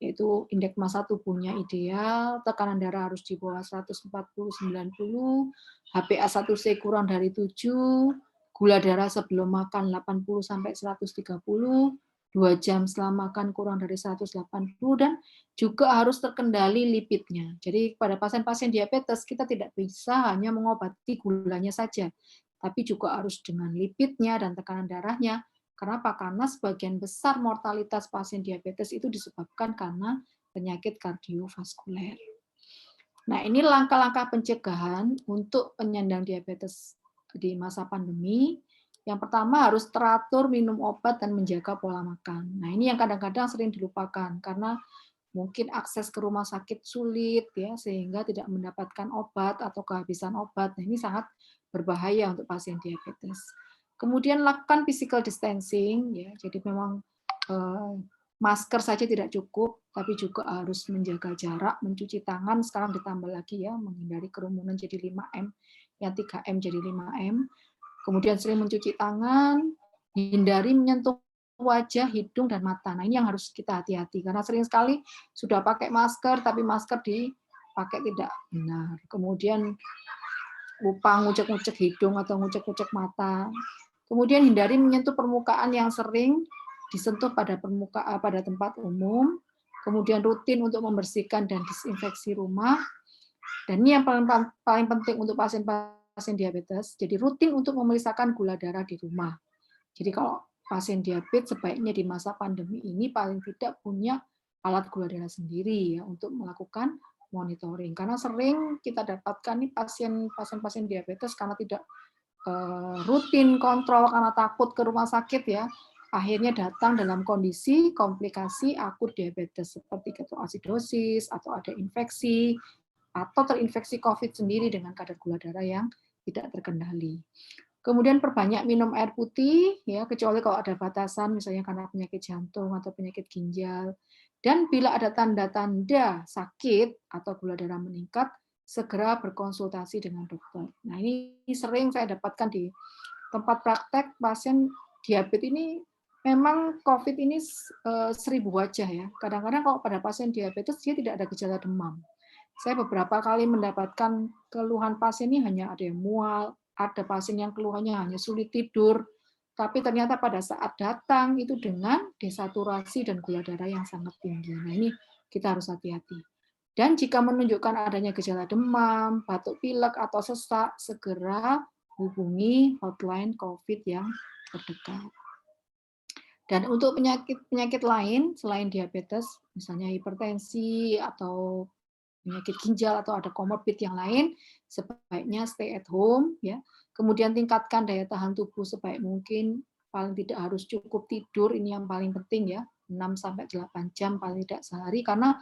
yaitu indeks massa tubuhnya ideal, tekanan darah harus di bawah 140/90, HbA1c kurang dari 7, gula darah sebelum makan 80/130, 2 jam setelah makan kurang dari 180, dan juga harus terkendali lipidnya. Jadi pada pasien-pasien diabetes kita tidak bisa hanya mengobati gulanya saja, tapi juga harus dengan lipidnya dan tekanan darahnya. Kenapa? Karena sebagian besar mortalitas pasien diabetes itu disebabkan karena penyakit kardiovaskuler. Nah, ini langkah-langkah pencegahan untuk penyandang diabetes di masa pandemi. Yang pertama harus teratur minum obat dan menjaga pola makan. Nah, ini yang kadang-kadang sering dilupakan karena mungkin akses ke rumah sakit sulit ya, sehingga tidak mendapatkan obat atau kehabisan obat. Nah, ini sangat berbahaya untuk pasien diabetes. Kemudian lakukan physical distancing ya. Jadi memang masker saja tidak cukup, tapi juga harus menjaga jarak, mencuci tangan, sekarang ditambah lagi ya, menghindari kerumunan jadi 5M, yang 3M jadi 5M. Kemudian sering mencuci tangan, hindari menyentuh wajah, hidung, dan mata. Nah, ini yang harus kita hati-hati, karena sering sekali sudah pakai masker, tapi masker dipakai tidak benar. Kemudian lupa ngucek-ngucek hidung atau ngucek-ngucek mata. Kemudian hindari menyentuh permukaan yang sering disentuh pada pada tempat umum. Kemudian rutin untuk membersihkan dan disinfeksi rumah. Dan ini yang paling penting untuk pasien diabetes. Jadi rutin untuk memeriksakan gula darah di rumah. Jadi kalau pasien diabetes sebaiknya di masa pandemi ini paling tidak punya alat gula darah sendiri ya untuk melakukan monitoring. Karena sering kita dapatkan nih pasien diabetes karena tidak rutin kontrol karena takut ke rumah sakit ya, akhirnya datang dalam kondisi komplikasi akut diabetes seperti ketoasidosis atau ada infeksi atau terinfeksi COVID sendiri dengan kadar gula darah yang tidak terkendali. Kemudian perbanyak minum air putih, ya kecuali kalau ada batasan, misalnya karena penyakit jantung atau penyakit ginjal. Dan bila ada tanda-tanda sakit atau gula darah meningkat, segera berkonsultasi dengan dokter. Nah ini sering saya dapatkan di tempat praktek pasien diabetes ini. Memang COVID ini 1000 wajah ya. Kadang-kadang kalau pada pasien diabetes dia tidak ada gejala demam. Saya beberapa kali mendapatkan keluhan pasien ini hanya ada yang mual, ada pasien yang keluhannya hanya sulit tidur, tapi ternyata pada saat datang itu dengan desaturasi dan gula darah yang sangat tinggi. Nah ini kita harus hati-hati. Dan jika menunjukkan adanya gejala demam, batuk pilek, atau sesak, segera hubungi hotline COVID yang terdekat. Dan untuk penyakit lain selain diabetes, misalnya hipertensi atau penyakit ginjal atau ada komorbid yang lain, sebaiknya stay at home ya. Kemudian tingkatkan daya tahan tubuh sebaik mungkin, paling tidak harus cukup tidur, ini yang paling penting ya, 6-8 jam paling tidak sehari, karena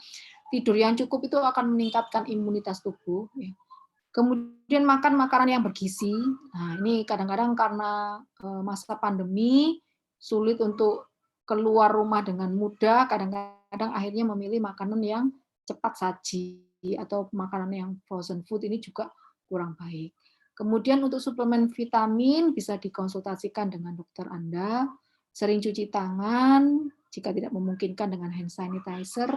tidur yang cukup itu akan meningkatkan imunitas tubuh ya. Kemudian makan makanan yang bergizi. Nah, ini kadang-kadang karena masa pandemi sulit untuk keluar rumah dengan mudah, kadang-kadang akhirnya memilih makanan yang cepat saji atau makanan yang frozen food, ini juga kurang baik. Kemudian untuk suplemen vitamin bisa dikonsultasikan dengan dokter Anda. Sering cuci tangan, jika tidak memungkinkan dengan hand sanitizer,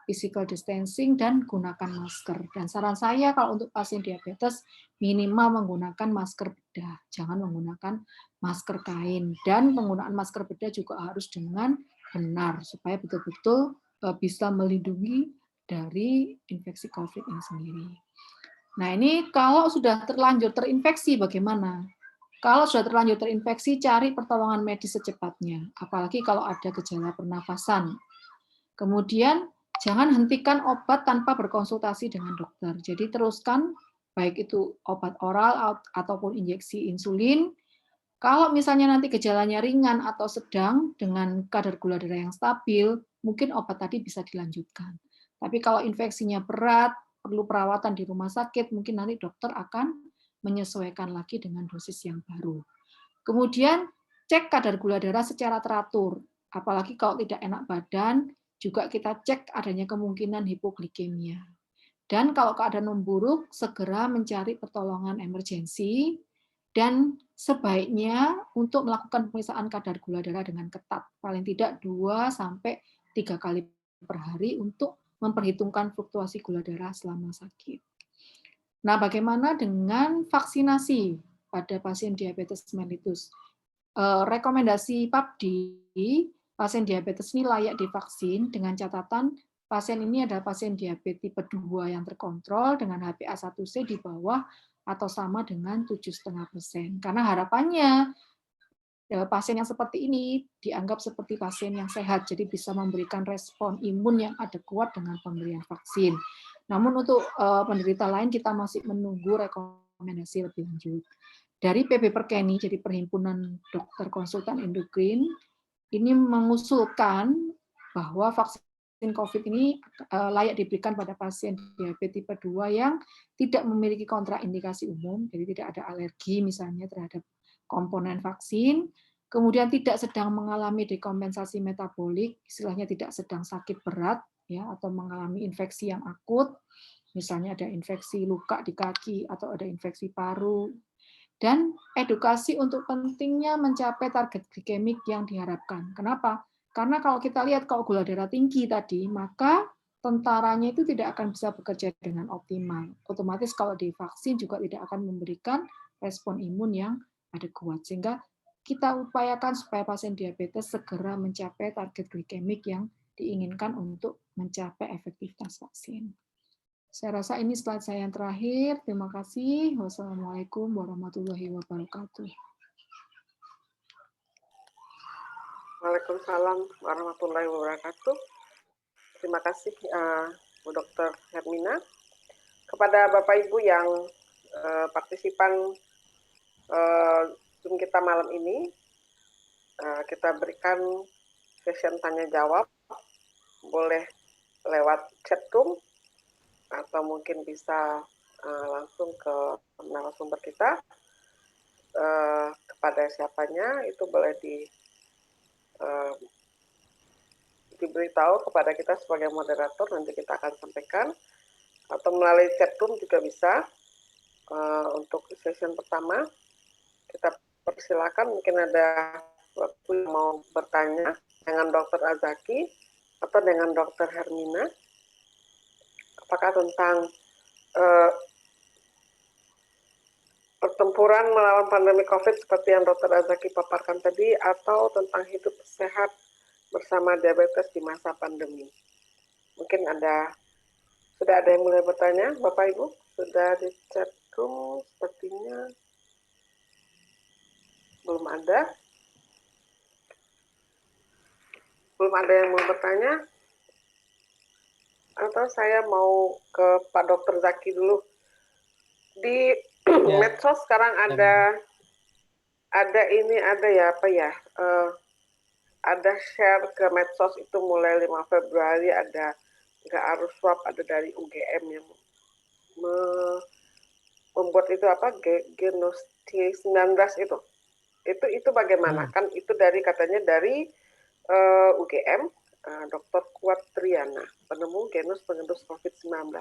physical distancing, dan gunakan masker. Dan saran saya kalau untuk pasien diabetes, minimal menggunakan masker bedah, jangan menggunakan masker kain. Dan penggunaan masker bedah juga harus dengan benar, supaya betul-betul bisa melindungi dari infeksi COVID ini sendiri. Nah ini kalau sudah terlanjur terinfeksi bagaimana? Kalau sudah terlanjur terinfeksi, cari pertolongan medis secepatnya, apalagi kalau ada gejala pernafasan. Kemudian jangan hentikan obat tanpa berkonsultasi dengan dokter. Jadi teruskan, baik itu obat oral ataupun injeksi insulin. Kalau misalnya nanti gejalanya ringan atau sedang dengan kadar gula darah yang stabil, mungkin obat tadi bisa dilanjutkan. Tapi kalau infeksinya berat, perlu perawatan di rumah sakit, mungkin nanti dokter akan menyesuaikan lagi dengan dosis yang baru. Kemudian cek kadar gula darah secara teratur, apalagi kalau tidak enak badan, juga kita cek adanya kemungkinan hipoglikemia. Dan kalau keadaan memburuk, segera mencari pertolongan emergensi, dan sebaiknya untuk melakukan pemeriksaan kadar gula darah dengan ketat, paling tidak 2-3 kali per hari untuk memperhitungkan fluktuasi gula darah selama sakit. Nah, bagaimana dengan vaksinasi pada pasien diabetes mellitus? Rekomendasi PABDI, pasien diabetes ini layak divaksin dengan catatan pasien ini adalah pasien diabetes tipe 2 yang terkontrol dengan HbA1c di bawah atau sama dengan 7,5%. Karena harapannya pasien yang seperti ini dianggap seperti pasien yang sehat, jadi bisa memberikan respon imun yang adekuat dengan pemberian vaksin. Namun untuk penderita lain kita masih menunggu rekomendasi lebih lanjut. Dari PB Perkeni, jadi Perhimpunan Dokter Konsultan Endokrin, ini mengusulkan bahwa vaksin COVID ini layak diberikan pada pasien diabetes tipe 2 yang tidak memiliki kontraindikasi umum, jadi tidak ada alergi misalnya terhadap komponen vaksin, kemudian tidak sedang mengalami dekompensasi metabolik, istilahnya tidak sedang sakit berat, ya, atau mengalami infeksi yang akut, misalnya ada infeksi luka di kaki atau ada infeksi paru, dan edukasi untuk pentingnya mencapai target glikemik yang diharapkan. Kenapa? Karena kalau kita lihat kalau gula darah tinggi tadi, maka tentaranya itu tidak akan bisa bekerja dengan optimal. Otomatis kalau divaksin juga tidak akan memberikan respon imun yang adekuat, sehingga kita upayakan supaya pasien diabetes segera mencapai target glikemik yang diinginkan untuk mencapai efektivitas vaksin. Saya rasa ini slide saya yang terakhir. Terima kasih. Wassalamualaikum warahmatullahi wabarakatuh. Waalaikumsalam warahmatullahi wabarakatuh. Terima kasih Bu Dr. Hermina. Kepada Bapak Ibu yang partisipan Zoom kita malam ini, kita berikan session tanya jawab, boleh lewat chat room atau mungkin bisa langsung ke narasumber kita. Kepada siapanya itu boleh diberitahu kepada kita sebagai moderator, nanti kita akan sampaikan, atau melalui chat room juga bisa. Untuk session pertama kita persilakan, mungkin ada waktu yang mau bertanya dengan Dr. Azaki atau dengan Dr. Hermina, apakah tentang pertempuran melawan pandemi COVID seperti yang Dr. Azaki paparkan tadi, atau tentang hidup sehat bersama diabetes di masa pandemi. Mungkin sudah ada yang mulai bertanya, Bapak Ibu? Sudah di chat room sepertinya belum ada. Belum ada yang mau bertanya? Atau saya mau ke Pak Dr. Zaki dulu. Di medsos sekarang ada ada share ke medsos itu mulai 5 Februari ada nggak harus swab, ada dari UGM yang membuat itu Genos T19 itu bagaimana? Kan itu katanya dari UGM, Dr. Kuat Triana, penemu genus pengendus COVID-19.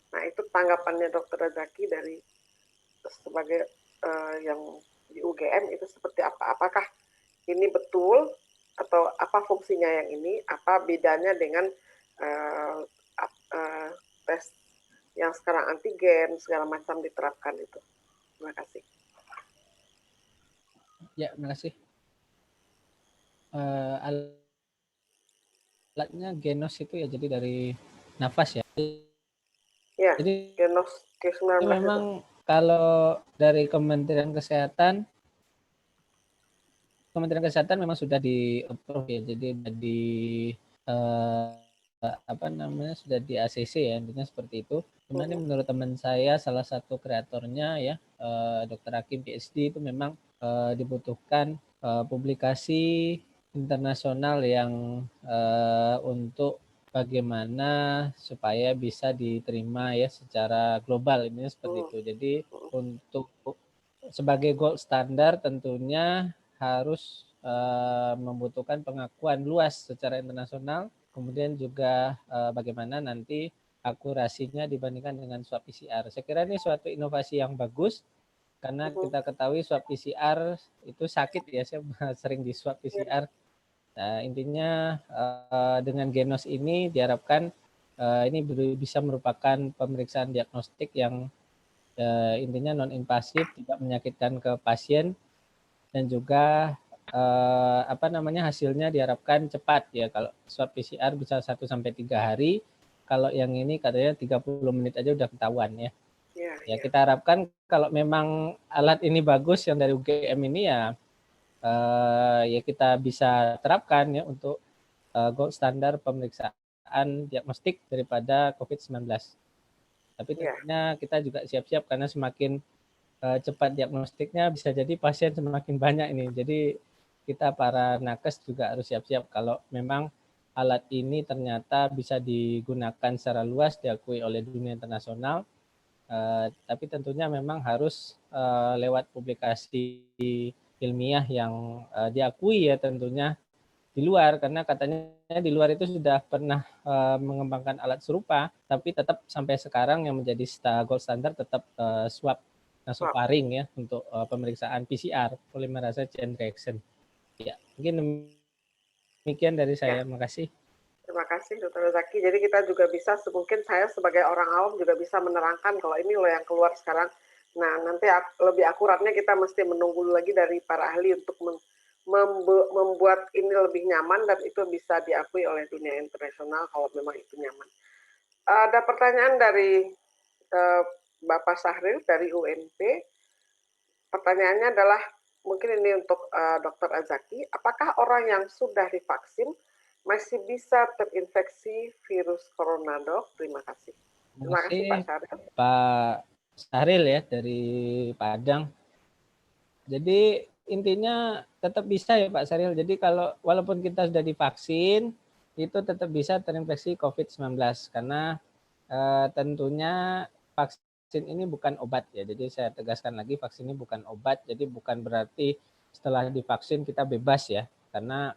Nah, itu tanggapannya Dr. Zaki dari sebagai yang di UGM itu seperti apa? Apakah ini betul atau apa fungsinya yang ini? Apa bedanya dengan tes yang sekarang antigen segala macam diterapkan itu? Terima kasih. Ya, terima kasih. Alatnya Genos itu ya, jadi dari nafas ya. Ya, jadi Genos T19 memang itu. Kalau dari Kementerian Kesehatan memang sudah di-approve ya, jadi sudah di ACC ya, intinya seperti itu. Cuman ini menurut teman saya, salah satu kreatornya ya, Dr. Hakim PhD, itu memang dibutuhkan publikasi internasional yang untuk bagaimana supaya bisa diterima ya secara global, ini seperti itu. Jadi untuk sebagai gold standar tentunya harus membutuhkan pengakuan luas secara internasional, kemudian juga bagaimana nanti akurasinya dibandingkan dengan swab PCR. Saya kira ini suatu inovasi yang bagus, karena kita ketahui swab PCR itu sakit ya, saya sering di swab PCR. Nah, intinya dengan Genos ini diharapkan ini bisa merupakan pemeriksaan diagnostik yang intinya non-invasif, tidak menyakitkan ke pasien, dan juga hasilnya diharapkan cepat ya. Kalau swab PCR bisa 1-3 hari, kalau yang ini katanya 30 menit aja udah ketahuan ya. Ya, kita harapkan kalau memang alat ini bagus yang dari UGM ini ya kita bisa terapkan ya untuk gold standar pemeriksaan diagnostik daripada COVID-19. Tapi tentunya kita juga siap-siap, karena semakin cepat diagnostiknya bisa jadi pasien semakin banyak ini. Jadi kita para nakes juga harus siap-siap kalau memang alat ini ternyata bisa digunakan secara luas, diakui oleh dunia internasional. Tapi tentunya memang harus lewat publikasi ilmiah yang diakui ya tentunya di luar, karena katanya di luar itu sudah pernah mengembangkan alat serupa, tapi tetap sampai sekarang yang menjadi gold standar tetap swab nasofaring ya untuk pemeriksaan PCR, polymerase chain reaction. Ya, mungkin demikian dari saya. Terima kasih. Terima kasih Dr. Zaki. Jadi kita juga bisa, mungkin saya sebagai orang awam juga bisa menerangkan kalau ini loh yang keluar sekarang Nah, nanti lebih akuratnya kita mesti menunggu lagi dari para ahli untuk membuat ini lebih nyaman dan itu bisa diakui oleh dunia internasional kalau memang itu nyaman. Ada pertanyaan dari Bapak Sahril dari UNP. Pertanyaannya adalah, mungkin ini untuk Dr. Azaki, apakah orang yang sudah divaksin masih bisa terinfeksi virus corona, Dok? Terima kasih. Terima kasih Pak Sahril. Pak Sahril ya dari Padang. Jadi intinya tetap bisa ya Pak Sahril. Jadi kalau walaupun kita sudah divaksin itu tetap bisa terinfeksi COVID-19 karena tentunya vaksin ini bukan obat ya. Jadi saya tegaskan lagi vaksin ini bukan obat. Jadi bukan berarti setelah divaksin kita bebas ya. Karena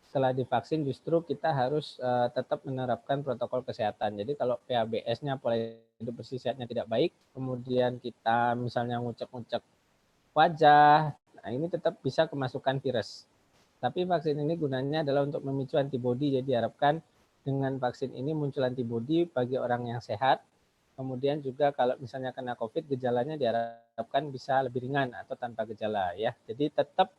setelah divaksin justru kita harus tetap menerapkan protokol kesehatan. Jadi kalau PHBS-nya pola hidup bersih sehatnya tidak baik, kemudian kita misalnya ngucek-ngucek wajah, nah ini tetap bisa kemasukan virus. Tapi vaksin ini gunanya adalah untuk memicu antibodi. Jadi diharapkan dengan vaksin ini muncul antibodi bagi orang yang sehat. Kemudian juga kalau misalnya kena COVID, gejalanya diharapkan bisa lebih ringan atau tanpa gejala ya. Jadi tetap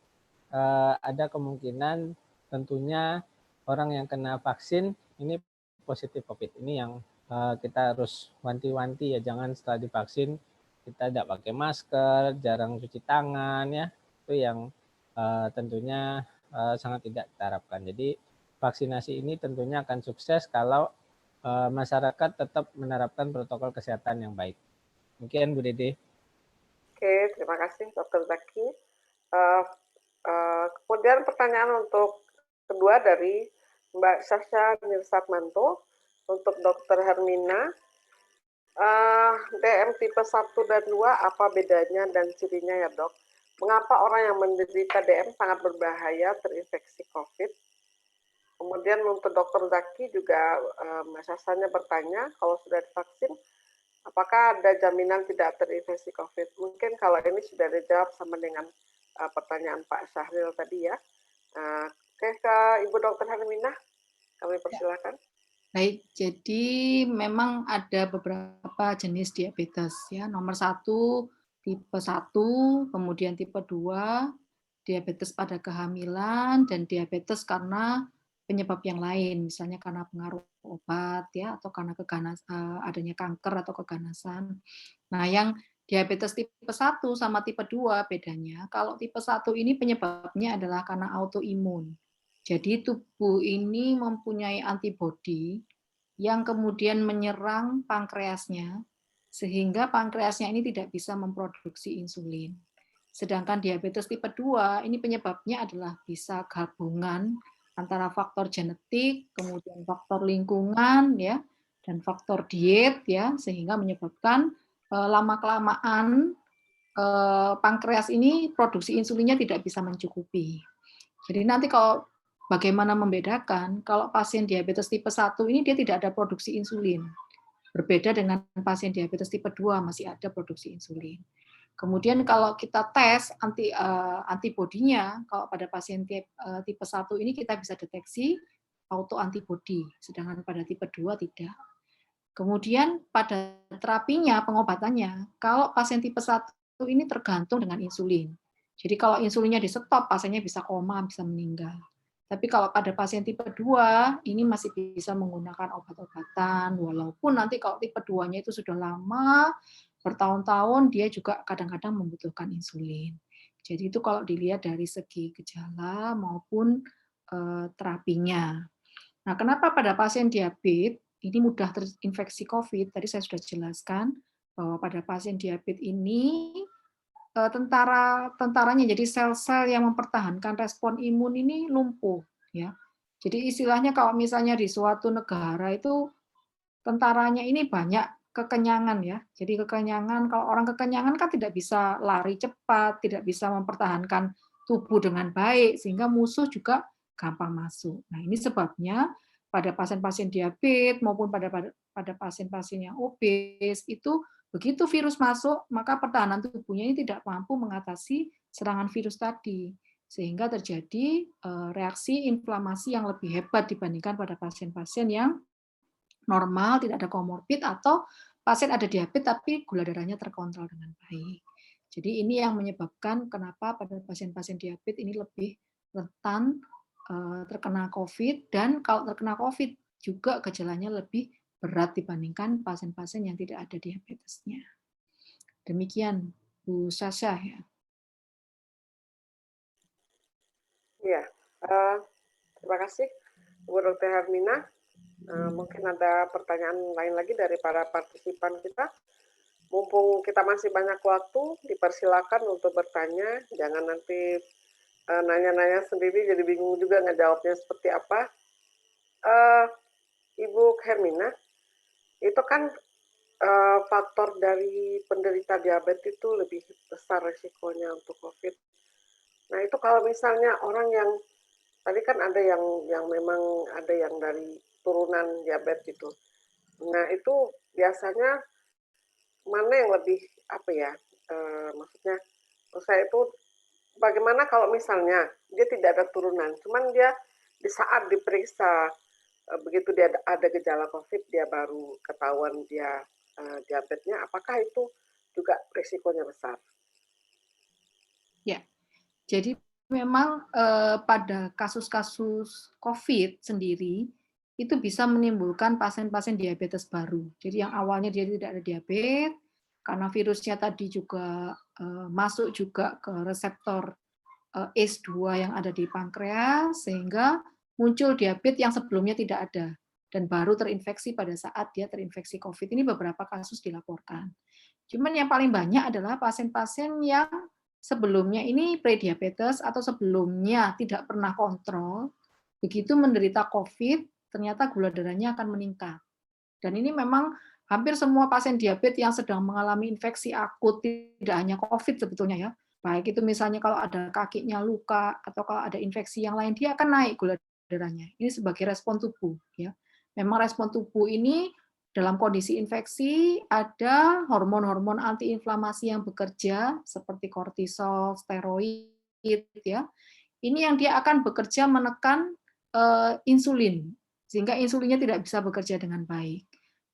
ada kemungkinan tentunya orang yang kena vaksin ini positif COVID. Ini yang kita harus wanti-wanti ya, jangan setelah divaksin kita tidak pakai masker, jarang cuci tangan ya. Itu yang tentunya sangat tidak kita harapkan. Jadi vaksinasi ini tentunya akan sukses kalau masyarakat tetap menerapkan protokol kesehatan yang baik. Mungkin Bu Dede. Oke, terima kasih Dr. Zaki. Kemudian pertanyaan untuk kedua dari Mbak Sasha Nirsatmanto untuk Dr. Hermina. DM tipe 1 dan 2 apa bedanya dan cirinya ya Dok? Mengapa orang yang menderita DM sangat berbahaya terinfeksi COVID? Kemudian untuk Dr. Zaki juga Mbak Sasanya bertanya, kalau sudah divaksin, apakah ada jaminan tidak terinfeksi COVID? Mungkin kalau ini sudah dijawab sama dengan pertanyaan Pak Syahril tadi ya. Oke, ke Ibu Dr. Hermina, kami persilakan. Baik, jadi memang ada beberapa jenis diabetes ya. Nomor 1 tipe 1, kemudian tipe 2 diabetes pada kehamilan dan diabetes karena penyebab yang lain, misalnya karena pengaruh obat ya atau karena adanya kanker atau keganasan. Nah, yang diabetes tipe 1 sama tipe 2 bedanya, kalau tipe 1 ini penyebabnya adalah karena autoimun. Jadi tubuh ini mempunyai antibodi yang kemudian menyerang pankreasnya, sehingga pankreasnya ini tidak bisa memproduksi insulin. Sedangkan diabetes tipe 2 ini penyebabnya adalah bisa gabungan antara faktor genetik, kemudian faktor lingkungan ya, dan faktor diet ya, sehingga menyebabkan lama-kelamaan pankreas ini produksi insulinnya tidak bisa mencukupi. Jadi nanti kalau bagaimana membedakan, kalau pasien diabetes tipe 1 ini dia tidak ada produksi insulin. Berbeda dengan pasien diabetes tipe 2 masih ada produksi insulin. Kemudian kalau kita tes antibodinya, kalau pada pasien tipe 1 ini kita bisa deteksi autoantibodi, sedangkan pada tipe 2 tidak. Kemudian pada terapinya, pengobatannya, kalau pasien tipe 1 ini tergantung dengan insulin. Jadi kalau insulinnya di stop, pasiennya bisa koma, bisa meninggal. Tapi kalau pada pasien tipe 2, ini masih bisa menggunakan obat-obatan, walaupun nanti kalau tipe 2-nya itu sudah lama, bertahun-tahun, dia juga kadang-kadang membutuhkan insulin. Jadi itu kalau dilihat dari segi gejala maupun terapinya. Nah, kenapa pada pasien diabetes ini mudah terinfeksi COVID? Tadi saya sudah jelaskan bahwa pada pasien diabetes ini tentaranya jadi sel-sel yang mempertahankan respon imun ini lumpuh ya. Jadi istilahnya kalau misalnya di suatu negara itu tentaranya ini banyak kekenyangan ya. Jadi kekenyangan, kalau orang kekenyangan kan tidak bisa lari cepat, tidak bisa mempertahankan tubuh dengan baik sehingga musuh juga gampang masuk. Nah, ini sebabnya pada pasien-pasien diabetes maupun pada pasien-pasien yang obes itu begitu virus masuk, maka pertahanan tubuhnya ini tidak mampu mengatasi serangan virus tadi, sehingga terjadi reaksi inflamasi yang lebih hebat dibandingkan pada pasien-pasien yang normal, tidak ada komorbid, atau pasien ada diabetes tapi gula darahnya terkontrol dengan baik. Jadi ini yang menyebabkan kenapa pada pasien-pasien diabetes ini lebih rentan terkena COVID, dan kalau terkena COVID juga gejalanya lebih berat dibandingkan pasien-pasien yang tidak ada diabetesnya. Demikian Bu Sasha ya. Iya, terima kasih Bu Dr. Hermina. Mungkin ada pertanyaan lain lagi dari para partisipan kita. Mumpung kita masih banyak waktu, dipersilakan untuk bertanya. Jangan nanti nanya-nanya sendiri jadi bingung juga ngejawabnya seperti apa. Ibu Hermina, itu kan faktor dari penderita diabetes itu lebih besar resikonya untuk COVID. Nah itu kalau misalnya orang yang tadi kan ada yang memang ada yang dari turunan diabetes itu. Nah itu biasanya mana yang lebih apa ya? Maksudnya saya itu bagaimana kalau misalnya dia tidak ada turunan, cuman dia di saat diperiksa begitu dia ada gejala COVID dia baru ketahuan dia diabetesnya, apakah itu juga risikonya besar? Ya, jadi memang pada kasus-kasus COVID sendiri itu bisa menimbulkan pasien-pasien diabetes baru. Jadi yang awalnya dia tidak ada diabetes, karena virusnya tadi juga masuk juga ke reseptor ACE2 yang ada di pankreas, sehingga muncul diabetes yang sebelumnya tidak ada dan baru terinfeksi pada saat dia terinfeksi COVID. Ini beberapa kasus dilaporkan. Cuman yang paling banyak adalah pasien-pasien yang sebelumnya ini prediabetes atau sebelumnya tidak pernah kontrol, begitu menderita COVID, ternyata gula darahnya akan meningkat. Dan ini memang hampir semua pasien diabetes yang sedang mengalami infeksi akut, tidak hanya COVID sebetulnya ya, baik itu misalnya kalau ada kakinya luka atau kalau ada infeksi yang lain, dia akan naik gula darahnya. Ini sebagai respon tubuh. Ya. Memang respon tubuh ini dalam kondisi infeksi ada hormon-hormon antiinflamasi yang bekerja seperti kortisol, steroid, ya. Ini yang dia akan bekerja menekan insulin, sehingga insulinnya tidak bisa bekerja dengan baik.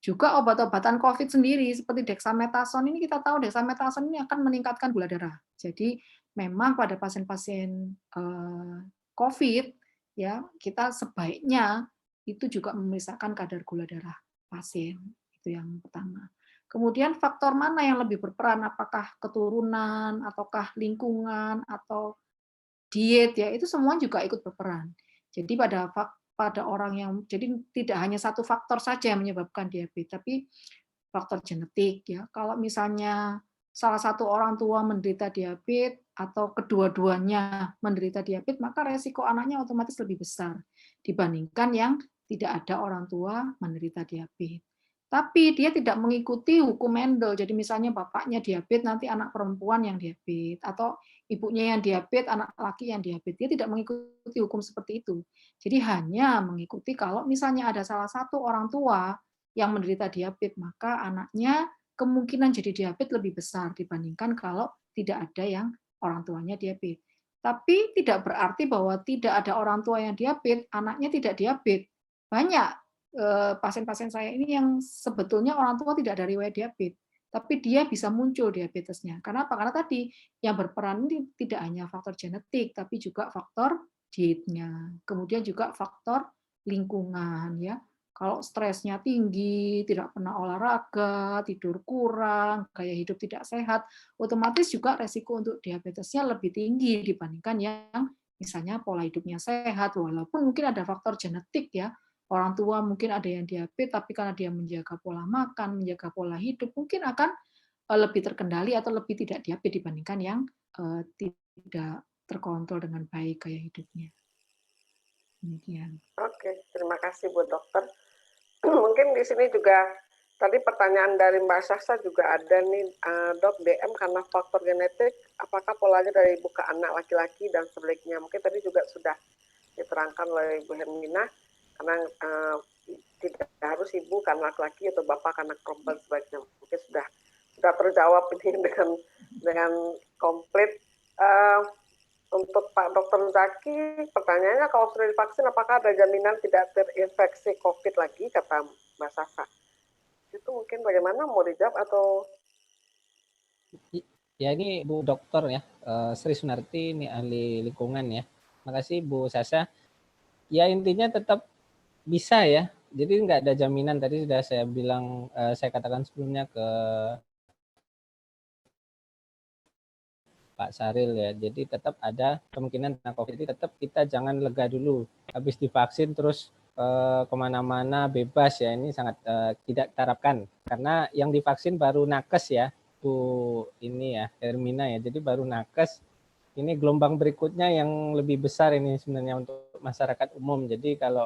Juga obat-obatan COVID sendiri seperti dexamethasone ini kita tahu dexamethasone ini akan meningkatkan gula darah. Jadi memang pada pasien-pasien COVID ya kita sebaiknya itu juga memeriksakan kadar gula darah pasien. Itu yang pertama. Kemudian faktor mana yang lebih berperan? Apakah keturunan, ataukah lingkungan, atau diet ya itu semua juga ikut berperan. Jadi pada orang yang jadi tidak hanya satu faktor saja yang menyebabkan diabetes, tapi faktor genetik ya. Kalau misalnya salah satu orang tua menderita diabetes atau kedua-duanya menderita diabetes, maka resiko anaknya otomatis lebih besar dibandingkan yang tidak ada orang tua menderita diabetes. Tapi dia tidak mengikuti hukum Mendel. Jadi misalnya bapaknya diabetes, nanti anak perempuan yang diabetes, atau ibunya yang diabetes, anak laki yang diabetes. Dia tidak mengikuti hukum seperti itu. Jadi hanya mengikuti kalau misalnya ada salah satu orang tua yang menderita diabetes, maka anaknya kemungkinan jadi diabetes lebih besar dibandingkan kalau tidak ada yang orang tuanya diabetes. Tapi tidak berarti bahwa tidak ada orang tua yang diabetes, anaknya tidak diabetes. Banyak pasien-pasien saya ini yang sebetulnya orang tua tidak ada riwayat diabetes, tapi dia bisa muncul diabetesnya. Kenapa? Karena tadi yang berperan ini tidak hanya faktor genetik, tapi juga faktor dietnya. Kemudian juga faktor lingkungan ya. Kalau stresnya tinggi, tidak pernah olahraga, tidur kurang, gaya hidup tidak sehat, otomatis juga resiko untuk diabetesnya lebih tinggi dibandingkan yang misalnya pola hidupnya sehat, walaupun mungkin ada faktor genetik ya. Orang tua mungkin ada yang diabetes, tapi karena dia menjaga pola makan, menjaga pola hidup, mungkin akan lebih terkendali atau lebih tidak diabetes dibandingkan yang tidak terkontrol dengan baik gaya hidupnya. Demikian. Oke, terima kasih Bu Dokter. Mungkin di sini juga tadi pertanyaan dari Mbak Sasha juga ada nih, Dok, DM karena faktor genetik, apakah polanya dari ibu ke anak laki-laki dan sebaliknya? Mungkin tadi juga sudah diterangkan oleh Bu Hermina, karena tidak harus ibu karena laki-laki atau bapak karena perempuan sebaliknya. Mungkin sudah terjawab ini dengan komplit. Untuk Pak Dr. Zaki, pertanyaannya kalau sudah divaksin, apakah ada jaminan tidak terinfeksi COVID lagi, kata Mbak Sasa? Itu mungkin bagaimana, mau dijawab atau? Ya ini Bu Dokter ya, Sri Sunarti, ini ahli lingkungan ya. Makasih Bu Sasa. Ya intinya tetap bisa ya. Jadi nggak ada jaminan, tadi sudah saya bilang, saya katakan sebelumnya ke Pak Saril ya. Jadi tetap ada kemungkinan kena COVID, jadi tetap kita jangan lega dulu. Habis divaksin terus kemana-mana bebas ya, ini sangat tidak kita harapkan. Karena yang divaksin baru nakes ya, Bu ini ya, Hermina ya. Jadi baru nakes. Ini gelombang berikutnya yang lebih besar ini sebenarnya untuk masyarakat umum. Jadi kalau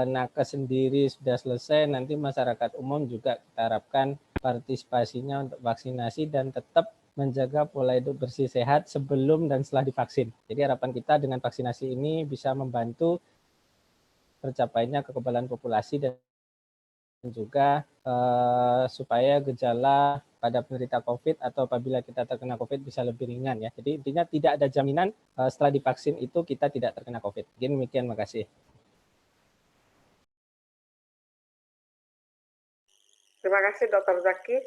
nakes sendiri sudah selesai, nanti masyarakat umum juga kita harapkan partisipasinya untuk vaksinasi dan tetap menjaga pola hidup bersih sehat sebelum dan setelah divaksin. Jadi harapan kita dengan vaksinasi ini bisa membantu tercapainya kekebalan populasi dan juga supaya gejala pada penderita COVID atau apabila kita terkena COVID bisa lebih ringan ya. Jadi intinya tidak ada jaminan setelah divaksin itu kita tidak terkena COVID. Mungkin demikian, makasih. Terima kasih Dr. Zaki.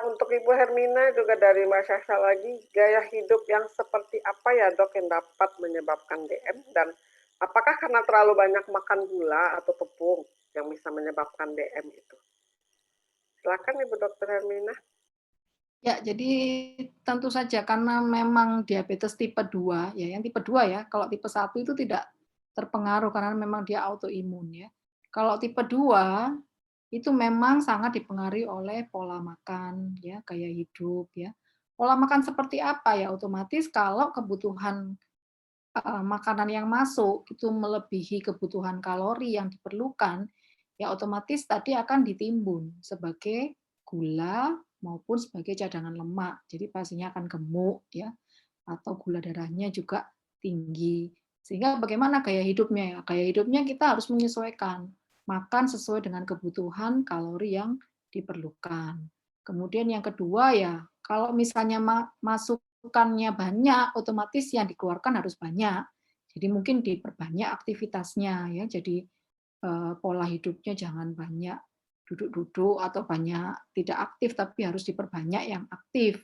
Untuk Ibu Hermina juga dari Mbak Syasha lagi, gaya hidup yang seperti apa ya Dok yang dapat menyebabkan DM, dan apakah karena terlalu banyak makan gula atau tepung yang bisa menyebabkan DM itu? Silakan Ibu Dr. Hermina. Ya, jadi tentu saja karena memang diabetes tipe 2, ya yang tipe 2 ya, kalau tipe 1 itu tidak terpengaruh karena memang dia autoimun ya. Kalau tipe 2 itu memang sangat dipengaruhi oleh pola makan ya, gaya hidup ya. Pola makan seperti apa ya, otomatis kalau kebutuhan makanan yang masuk itu melebihi kebutuhan kalori yang diperlukan, ya otomatis tadi akan ditimbun sebagai gula maupun sebagai cadangan lemak. Jadi pastinya akan gemuk ya, atau gula darahnya juga tinggi. Sehingga bagaimana gaya hidupnya ya? Gaya hidupnya kita harus menyesuaikan, makan sesuai dengan kebutuhan kalori yang diperlukan. Kemudian yang kedua ya, kalau misalnya masukannya banyak, otomatis yang dikeluarkan harus banyak. Jadi mungkin diperbanyak aktivitasnya ya. Jadi pola hidupnya jangan banyak duduk-duduk atau banyak tidak aktif, tapi harus diperbanyak yang aktif.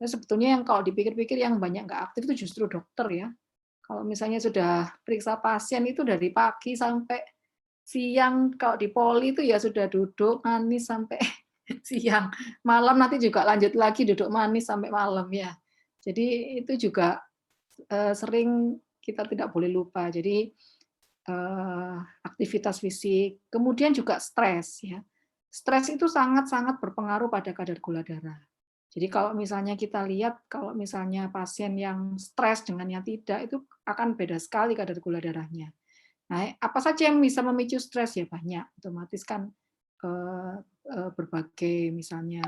Nah, sebetulnya yang kalau dipikir-pikir yang banyak nggak aktif itu justru dokter ya. Kalau misalnya sudah periksa pasien itu dari pagi sampai siang, kalau di poli itu ya sudah duduk manis sampai siang. Malam nanti juga lanjut lagi duduk manis sampai malam ya. Jadi itu juga sering kita tidak boleh lupa. Jadi aktivitas fisik, kemudian juga stres ya. Stres itu sangat-sangat berpengaruh pada kadar gula darah. Jadi kalau misalnya kita lihat, kalau misalnya pasien yang stres dengan yang tidak, itu akan beda sekali kadar gula darahnya. Nah, apa saja yang bisa memicu stres ya banyak. Otomatis kan berbagai misalnya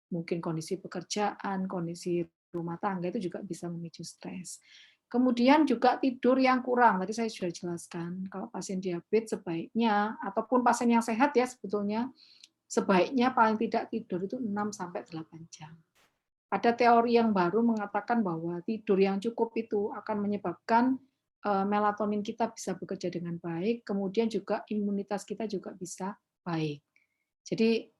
mungkin kondisi pekerjaan, kondisi rumah tangga itu juga bisa memicu stres. Kemudian juga tidur yang kurang. Tadi saya sudah jelaskan, kalau pasien diabetes sebaiknya, ataupun pasien yang sehat ya sebetulnya, sebaiknya paling tidak tidur itu 6-8 jam. Ada teori yang baru mengatakan bahwa tidur yang cukup itu akan menyebabkan melatonin kita bisa bekerja dengan baik, kemudian juga imunitas kita juga bisa baik. Jadi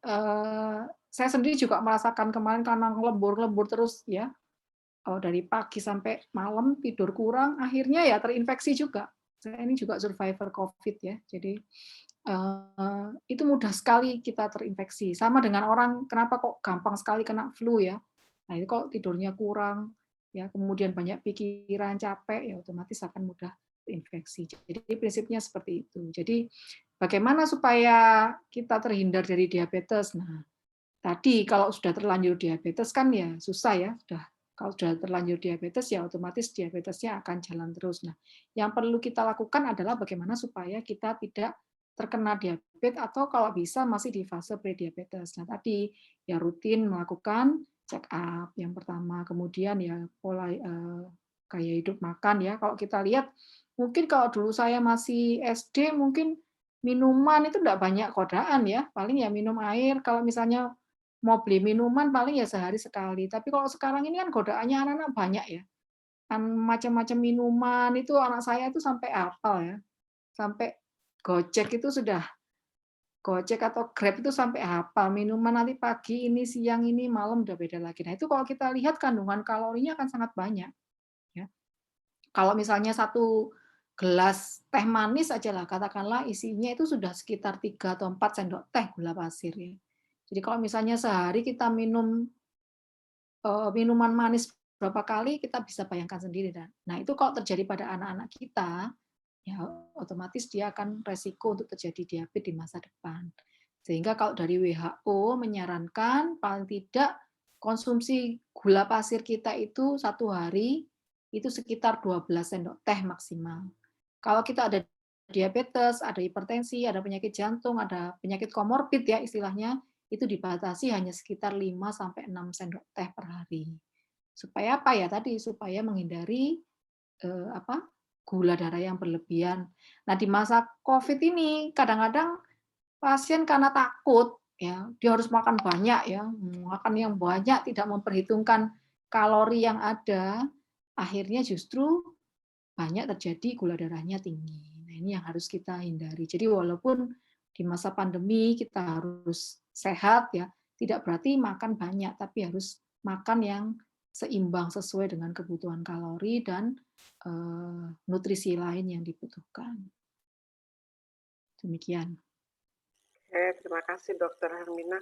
saya sendiri juga merasakan kemarin karena lembur-lembur terus ya, dari pagi sampai malam tidur kurang, akhirnya ya terinfeksi juga. Saya ini juga survivor COVID ya, jadi itu mudah sekali kita terinfeksi. Sama dengan orang kenapa kok gampang sekali kena flu ya. Nah itu kalau tidurnya kurang, ya kemudian banyak pikiran, capek, ya otomatis akan mudah terinfeksi. Jadi prinsipnya seperti itu. Jadi bagaimana supaya kita terhindar dari diabetes? Nah, tadi kalau sudah terlanjur diabetes kan ya susah ya, kalau sudah terlanjur diabetes ya otomatis diabetesnya akan jalan terus. Nah, yang perlu kita lakukan adalah bagaimana supaya kita tidak terkena diabetes atau kalau bisa masih di fase prediabetes. Nah, tadi ya rutin melakukan check up yang pertama, kemudian ya pola gaya hidup makan ya. Kalau kita lihat mungkin kalau dulu saya masih SD mungkin minuman itu enggak banyak godaan ya, paling ya minum air, kalau misalnya mau beli minuman paling ya sehari sekali. Tapi kalau sekarang ini kan godaannya anak-anak banyak ya. Kan macam-macam minuman itu anak saya itu sampai hafal ya. Sampai Gojek itu sudah Gojek atau Grab itu sampai hafal minuman nanti pagi ini, siang ini, malam udah beda lagi. Nah, itu kalau kita lihat kandungan kalorinya akan sangat banyak, ya. Kalau misalnya satu gelas teh manis aja lah, katakanlah isinya itu sudah sekitar 3 atau 4 sendok teh gula pasir, ya. Jadi kalau misalnya sehari kita minum minuman manis berapa kali, kita bisa bayangkan sendiri. Nah, itu kalau terjadi pada anak-anak kita, ya otomatis dia akan resiko untuk terjadi diabetes di masa depan. Sehingga kalau dari WHO menyarankan paling tidak konsumsi gula pasir kita itu satu hari itu sekitar 12 sendok teh maksimal. Kalau kita ada diabetes, ada hipertensi, ada penyakit jantung, ada penyakit komorbid ya istilahnya, itu dibatasi hanya sekitar 5 sampai 6 sendok teh per hari. Supaya apa ya tadi? Supaya menghindari gula darah yang berlebihan. Nah, di masa COVID ini kadang-kadang pasien karena takut ya, dia harus makan banyak ya, makan yang banyak tidak memperhitungkan kalori yang ada, akhirnya justru banyak terjadi gula darahnya tinggi. Nah, ini yang harus kita hindari. Jadi walaupun di masa pandemi kita harus sehat ya, tidak berarti makan banyak, tapi harus makan yang seimbang sesuai dengan kebutuhan kalori dan nutrisi lain yang dibutuhkan. Demikian. Terima kasih Dokter Hermina.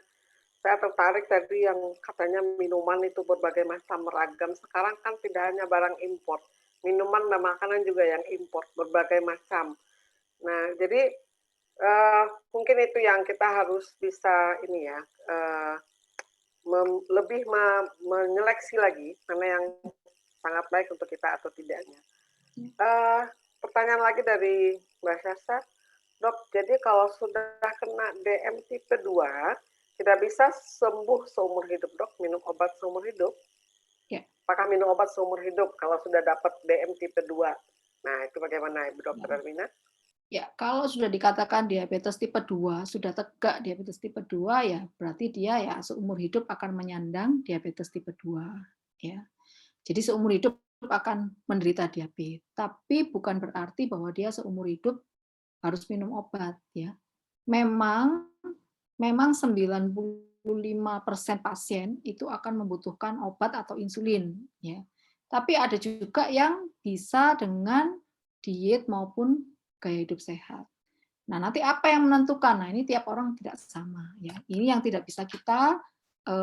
Saya tertarik tadi yang katanya minuman itu berbagai macam ragam. Sekarang kan tidak hanya barang impor, minuman dan makanan juga yang impor, berbagai macam. Nah, jadi mungkin itu yang kita harus bisa ini ya, lebih menyeleksi lagi mana yang sangat baik untuk kita atau tidaknya. Pertanyaan lagi dari Mbak Syasa, Dok, jadi kalau sudah kena DM tipe 2, tidak bisa sembuh seumur hidup, Dok, minum obat seumur hidup? Ya. Apakah minum obat seumur hidup kalau sudah dapat DM tipe 2? Nah, itu bagaimana Ibu Dokter Hermina? Ya, kalau sudah dikatakan diabetes tipe 2, sudah tegak diabetes tipe 2, ya berarti dia ya seumur hidup akan menyandang diabetes tipe 2. Ya. Jadi seumur hidup akan menderita diabetes. Tapi bukan berarti bahwa dia seumur hidup harus minum obat. Ya. Memang 95% pasien itu akan membutuhkan obat atau insulin. Ya. Tapi ada juga yang bisa dengan diet maupun gaya hidup sehat. Nah, nanti apa yang menentukan? Nah, ini tiap orang tidak sama. Ya. Ini yang tidak bisa kita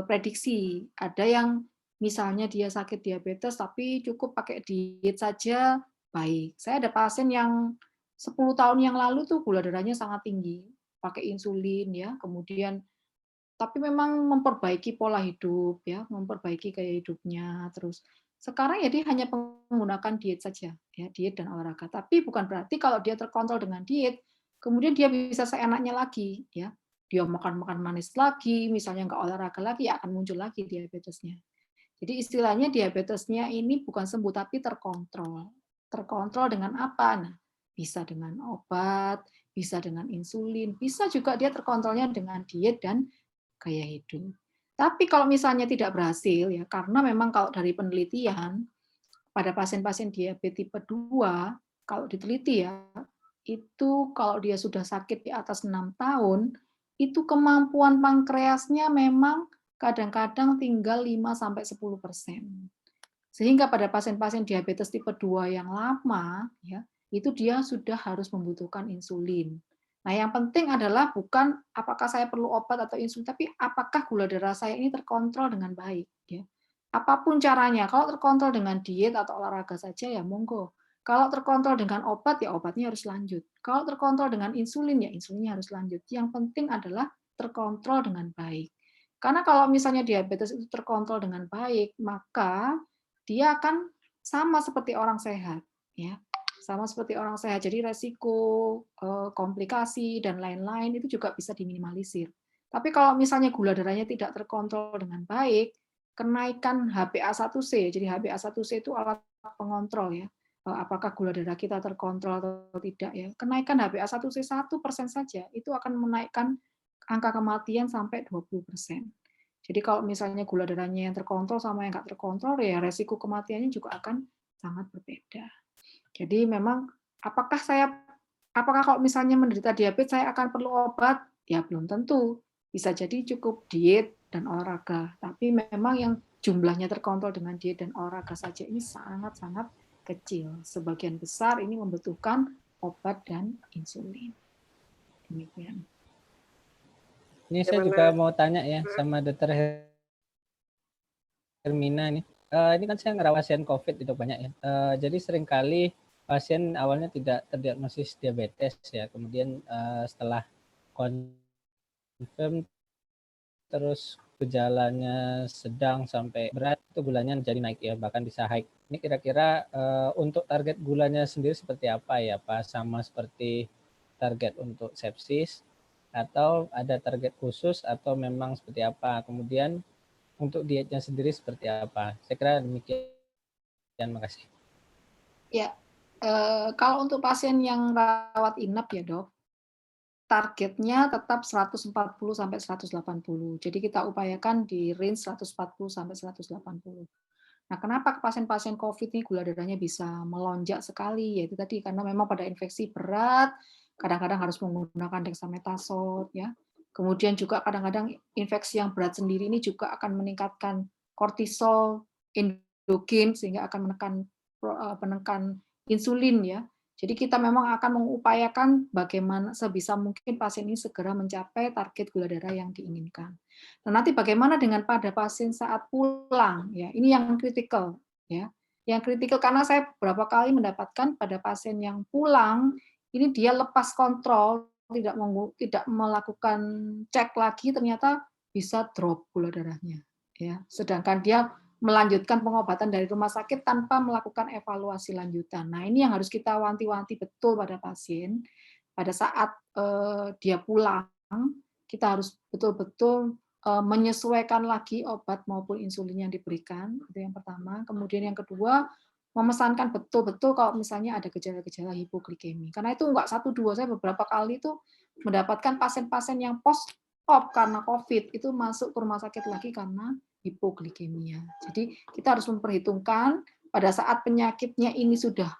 prediksi. Ada yang misalnya dia sakit diabetes, tapi cukup pakai diet saja, baik. Saya ada pasien yang 10 tahun yang lalu tuh gula darahnya sangat tinggi, pakai insulin, ya, kemudian tapi memang memperbaiki pola hidup, ya, memperbaiki gaya hidupnya, terus sekarang ya dia hanya menggunakan diet saja, ya, diet dan olahraga. Tapi bukan berarti kalau dia terkontrol dengan diet, kemudian dia bisa seenaknya lagi, ya. Dia makan manis lagi, misalnya nggak olahraga lagi, ya akan muncul lagi diabetesnya. Jadi istilahnya diabetesnya ini bukan sembuh tapi terkontrol. Terkontrol dengan apa? Nah, bisa dengan obat, bisa dengan insulin, bisa juga dia terkontrolnya dengan diet dan gaya hidup. Tapi kalau misalnya tidak berhasil, ya karena memang kalau dari penelitian pada pasien-pasien diabetes tipe 2, kalau diteliti ya, itu kalau dia sudah sakit di atas 6 tahun, itu kemampuan pankreasnya memang kadang-kadang tinggal 5-10%. Sehingga pada pasien-pasien diabetes tipe 2 yang lama, ya, itu dia sudah harus membutuhkan insulin. Nah, yang penting adalah bukan apakah saya perlu obat atau insulin, tapi apakah gula darah saya ini terkontrol dengan baik. Ya. Apapun caranya, kalau terkontrol dengan diet atau olahraga saja, ya monggo. Kalau terkontrol dengan obat, ya obatnya harus lanjut. Kalau terkontrol dengan insulin, ya insulinnya harus lanjut. Yang penting adalah terkontrol dengan baik. Karena kalau misalnya diabetes itu terkontrol dengan baik, maka dia akan sama seperti orang sehat. Ya, sama seperti orang sehat. Jadi resiko komplikasi dan lain-lain itu juga bisa diminimalisir. Tapi kalau misalnya gula darahnya tidak terkontrol dengan baik, kenaikan HbA1c, jadi HbA1c itu alat pengontrol ya, apakah gula darah kita terkontrol atau tidak ya. Kenaikan HbA1c 1% saja itu akan menaikkan angka kematian sampai 20%. Jadi kalau misalnya gula darahnya yang terkontrol sama yang nggak terkontrol, ya resiko kematiannya juga akan sangat berbeda. Jadi memang apakah kalau misalnya menderita diabetes saya akan perlu obat? Ya belum tentu. Bisa jadi cukup diet dan olahraga. Tapi memang yang jumlahnya terkontrol dengan diet dan olahraga saja ini sangat-sangat kecil. Sebagian besar ini membutuhkan obat dan insulin. Demikian. Ini saya juga mau tanya ya sama Dokter Hermina nih. Ini kan saya ngerawat pasien COVID itu banyak ya. Jadi seringkali pasien awalnya tidak terdiagnosis diabetes ya. Kemudian setelah confirm terus gejalanya sedang sampai berat itu gulanya jadi naik ya, bahkan bisa high. Ini kira-kira untuk target gulanya sendiri seperti apa ya Pak? Sama seperti target untuk sepsis atau ada target khusus atau memang seperti apa? Kemudian untuk dietnya sendiri seperti apa? Saya kira demikian. Makasih. Ya, kalau untuk pasien yang rawat inap ya dok, targetnya tetap 140 sampai 180. Jadi kita upayakan di range 140 sampai 180. Nah, kenapa pasien-pasien COVID ini gula darahnya bisa melonjak sekali? Yaitu tadi karena memang pada infeksi berat, kadang-kadang harus menggunakan dexamethasone, ya. Kemudian juga kadang-kadang infeksi yang berat sendiri ini juga akan meningkatkan kortisol, endogen sehingga akan menekan insulin ya. Jadi kita memang akan mengupayakan bagaimana sebisa mungkin pasien ini segera mencapai target gula darah yang diinginkan. Nah, nanti bagaimana dengan pada pasien saat pulang ya? Ini yang kritikal ya. Yang kritikal karena saya beberapa kali mendapatkan pada pasien yang pulang ini dia lepas kontrol, tidak melakukan cek lagi ternyata bisa drop gula darahnya ya. Sedangkan dia melanjutkan pengobatan dari rumah sakit tanpa melakukan evaluasi lanjutan. Nah, ini yang harus kita wanti-wanti betul pada pasien. Pada saat dia pulang, kita harus betul-betul menyesuaikan lagi obat maupun insulin yang diberikan. Itu yang pertama. Kemudian yang kedua, memesankan betul-betul kalau misalnya ada gejala-gejala hipoglikemi. Karena itu enggak satu dua, saya beberapa kali itu mendapatkan pasien-pasien yang post-op karena COVID itu masuk ke rumah sakit lagi karena hipoglikemia. Jadi kita harus memperhitungkan pada saat penyakitnya ini sudah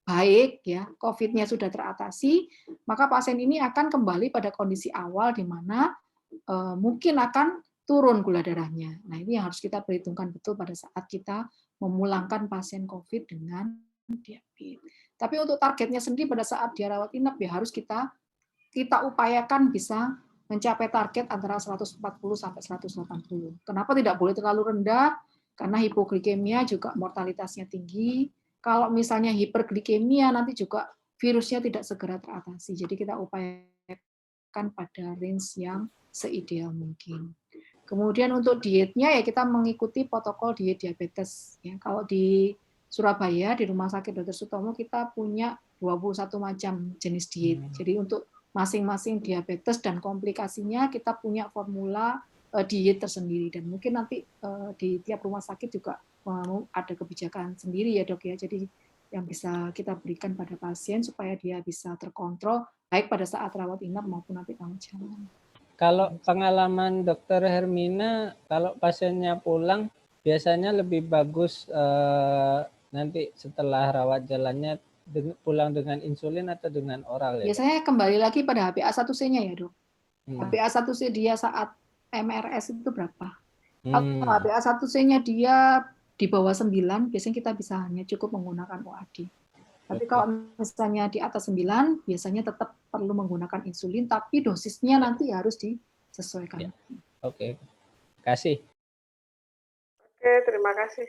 baik ya, COVID-nya sudah teratasi, maka pasien ini akan kembali pada kondisi awal di mana mungkin akan turun gula darahnya. Nah, ini yang harus kita perhitungkan betul pada saat kita memulangkan pasien COVID dengan diabetes. Tapi untuk targetnya sendiri pada saat dia rawat inap ya harus kita upayakan bisa mencapai target antara 140 sampai 180. Kenapa tidak boleh terlalu rendah? Karena hipoglikemia juga mortalitasnya tinggi. Kalau misalnya hiperglikemia nanti juga virusnya tidak segera teratasi. Jadi kita upayakan pada range yang seideal mungkin. Kemudian untuk dietnya ya kita mengikuti protokol diet diabetes. Ya, kalau di Surabaya di Rumah Sakit Dr. Sutomo kita punya 21 macam jenis diet. Jadi untuk masing-masing diabetes dan komplikasinya kita punya formula diet tersendiri dan mungkin nanti di tiap rumah sakit juga ada kebijakan sendiri ya dok ya. Jadi yang bisa kita berikan pada pasien supaya dia bisa terkontrol baik pada saat rawat inap maupun nanti tanggung jawab. Kalau pengalaman Dokter Hermina, kalau pasiennya pulang biasanya lebih bagus nanti setelah rawat jalannya pulang dengan insulin atau dengan oral ya? Biasanya kembali lagi pada HbA1c-nya ya dok. HbA1c dia saat MRS itu berapa? Kalau HbA1c-nya dia di bawah 9, biasanya kita bisa hanya cukup menggunakan OAD. Tapi kalau misalnya di atas 9, biasanya tetap perlu menggunakan insulin, tapi dosisnya nanti harus disesuaikan. Oke, kasih. Oke, terima kasih.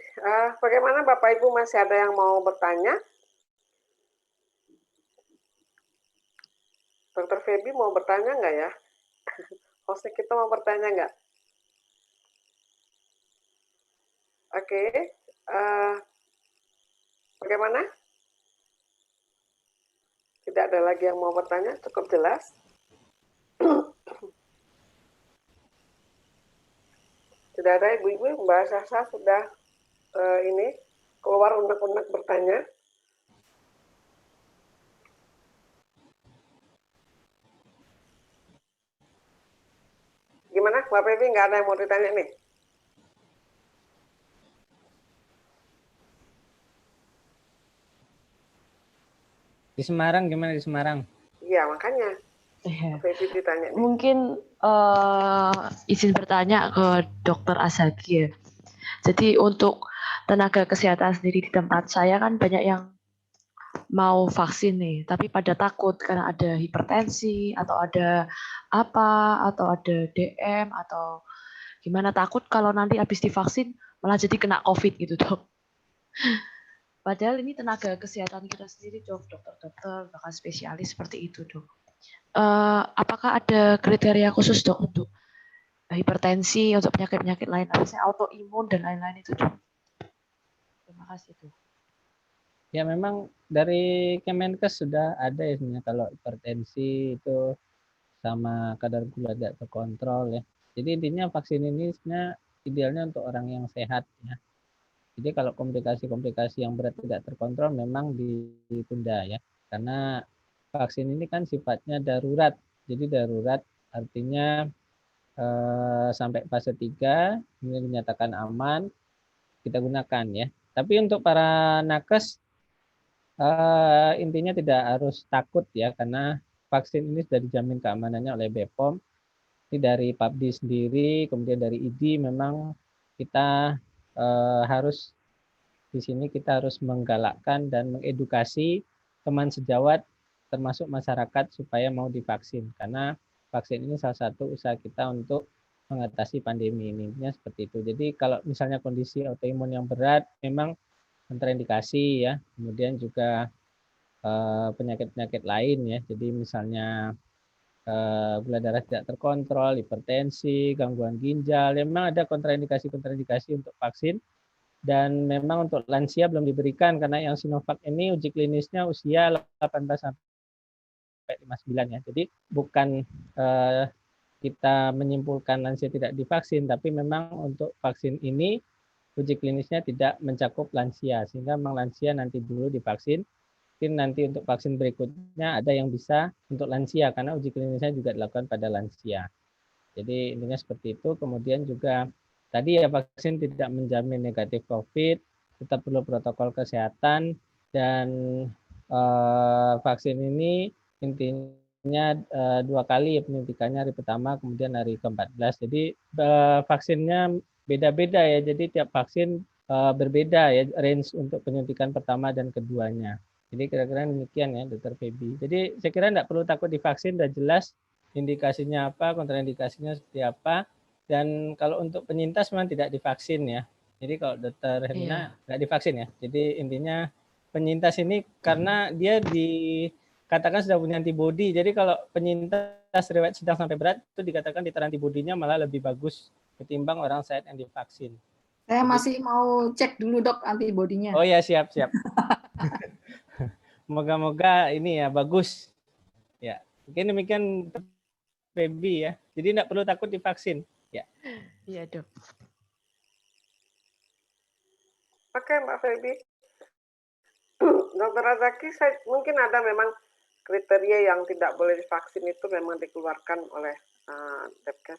Bagaimana Bapak Ibu, masih ada yang mau bertanya? Dokter Feby mau bertanya nggak ya? Hostnya kita mau bertanya nggak? Oke, bagaimana? Tidak ada lagi yang mau bertanya, cukup jelas. Tidak ada ibu-ibu, Mbak Sasa sudah ini keluar unek-unek bertanya. Gimana, Mbak Feby, nggak ada yang mau ditanya nih? Di Semarang gimana di Semarang? Iya, makanya Feby ditanya nih. Mungkin izin bertanya ke Dokter Azhagi ya. Jadi untuk tenaga kesehatan sendiri di tempat saya kan banyak yang mau vaksin nih, tapi pada takut karena ada hipertensi atau ada apa, atau ada DM atau gimana, takut kalau nanti habis divaksin malah jadi kena COVID gitu dok. Padahal ini tenaga kesehatan kita sendiri dok, dokter-dokter, bahkan spesialis seperti itu dok. Apakah ada kriteria khusus dok untuk hipertensi, untuk penyakit-penyakit lain, misalnya autoimun dan lain-lain itu dok? Terima kasih dok. Ya memang dari Kemenkes sudah ada ya sebenarnya kalau hipertensi itu sama kadar gula tidak terkontrol ya. Jadi intinya vaksin ini sebenarnya idealnya untuk orang yang sehat ya. Jadi kalau komplikasi-komplikasi yang berat tidak terkontrol memang ditunda ya. Karena vaksin ini kan sifatnya darurat. Jadi darurat artinya sampai fase 3 ini dinyatakan aman kita gunakan ya. Tapi untuk para nakes intinya tidak harus takut ya karena vaksin ini sudah dijamin keamanannya oleh BPOM. Ini dari PABDI sendiri, kemudian dari ID memang kita harus di sini kita harus menggalakkan dan mengedukasi teman sejawat termasuk masyarakat supaya mau divaksin karena vaksin ini salah satu usaha kita untuk mengatasi pandemi ini. Intinya seperti itu. Jadi kalau misalnya kondisi autoimun yang berat memang kontraindikasi ya. Kemudian juga penyakit-penyakit lain ya. Jadi misalnya gula darah tidak terkontrol, hipertensi, gangguan ginjal, ya memang ada kontraindikasi-kontraindikasi untuk vaksin dan memang untuk lansia belum diberikan karena yang Sinovac ini uji klinisnya usia 18 sampai 59 ya. Jadi bukan kita menyimpulkan lansia tidak divaksin, tapi memang untuk vaksin ini uji klinisnya tidak mencakup lansia sehingga memang lansia nanti dulu divaksin. Mungkin nanti untuk vaksin berikutnya ada yang bisa untuk lansia karena uji klinisnya juga dilakukan pada lansia. Jadi intinya seperti itu. Kemudian juga tadi ya vaksin tidak menjamin negatif COVID, tetap perlu protokol kesehatan dan vaksin ini intinya 2 kali ya penyuntikannya, hari pertama kemudian hari ke-14. Jadi vaksinnya beda-beda ya. Jadi tiap vaksin berbeda ya range untuk penyuntikan pertama dan keduanya. Jadi kira-kira demikian ya Dr. Feby. Jadi saya kira tidak perlu takut divaksin, sudah jelas indikasinya apa, kontraindikasinya seperti apa. Dan kalau untuk penyintas memang tidak divaksin ya. Jadi kalau Dr. Hermina tidak divaksin ya. Jadi intinya penyintas ini karena dia dikatakan sudah punya antibodi. Jadi kalau penyintas riwayat sedang sampai berat itu dikatakan titer antibodinya malah lebih bagus ketimbang orang sehat yang divaksin. Saya masih mau cek dulu dok antibodinya. Oh ya siap. Moga-moga ini ya bagus. Ya, mungkin demikian Feby ya. Jadi tidak perlu takut divaksin. Ya. Iya dok. Oke Mbak Feby. Dokter Azhagi, mungkin ada memang kriteria yang tidak boleh divaksin itu memang dikeluarkan oleh Depkes.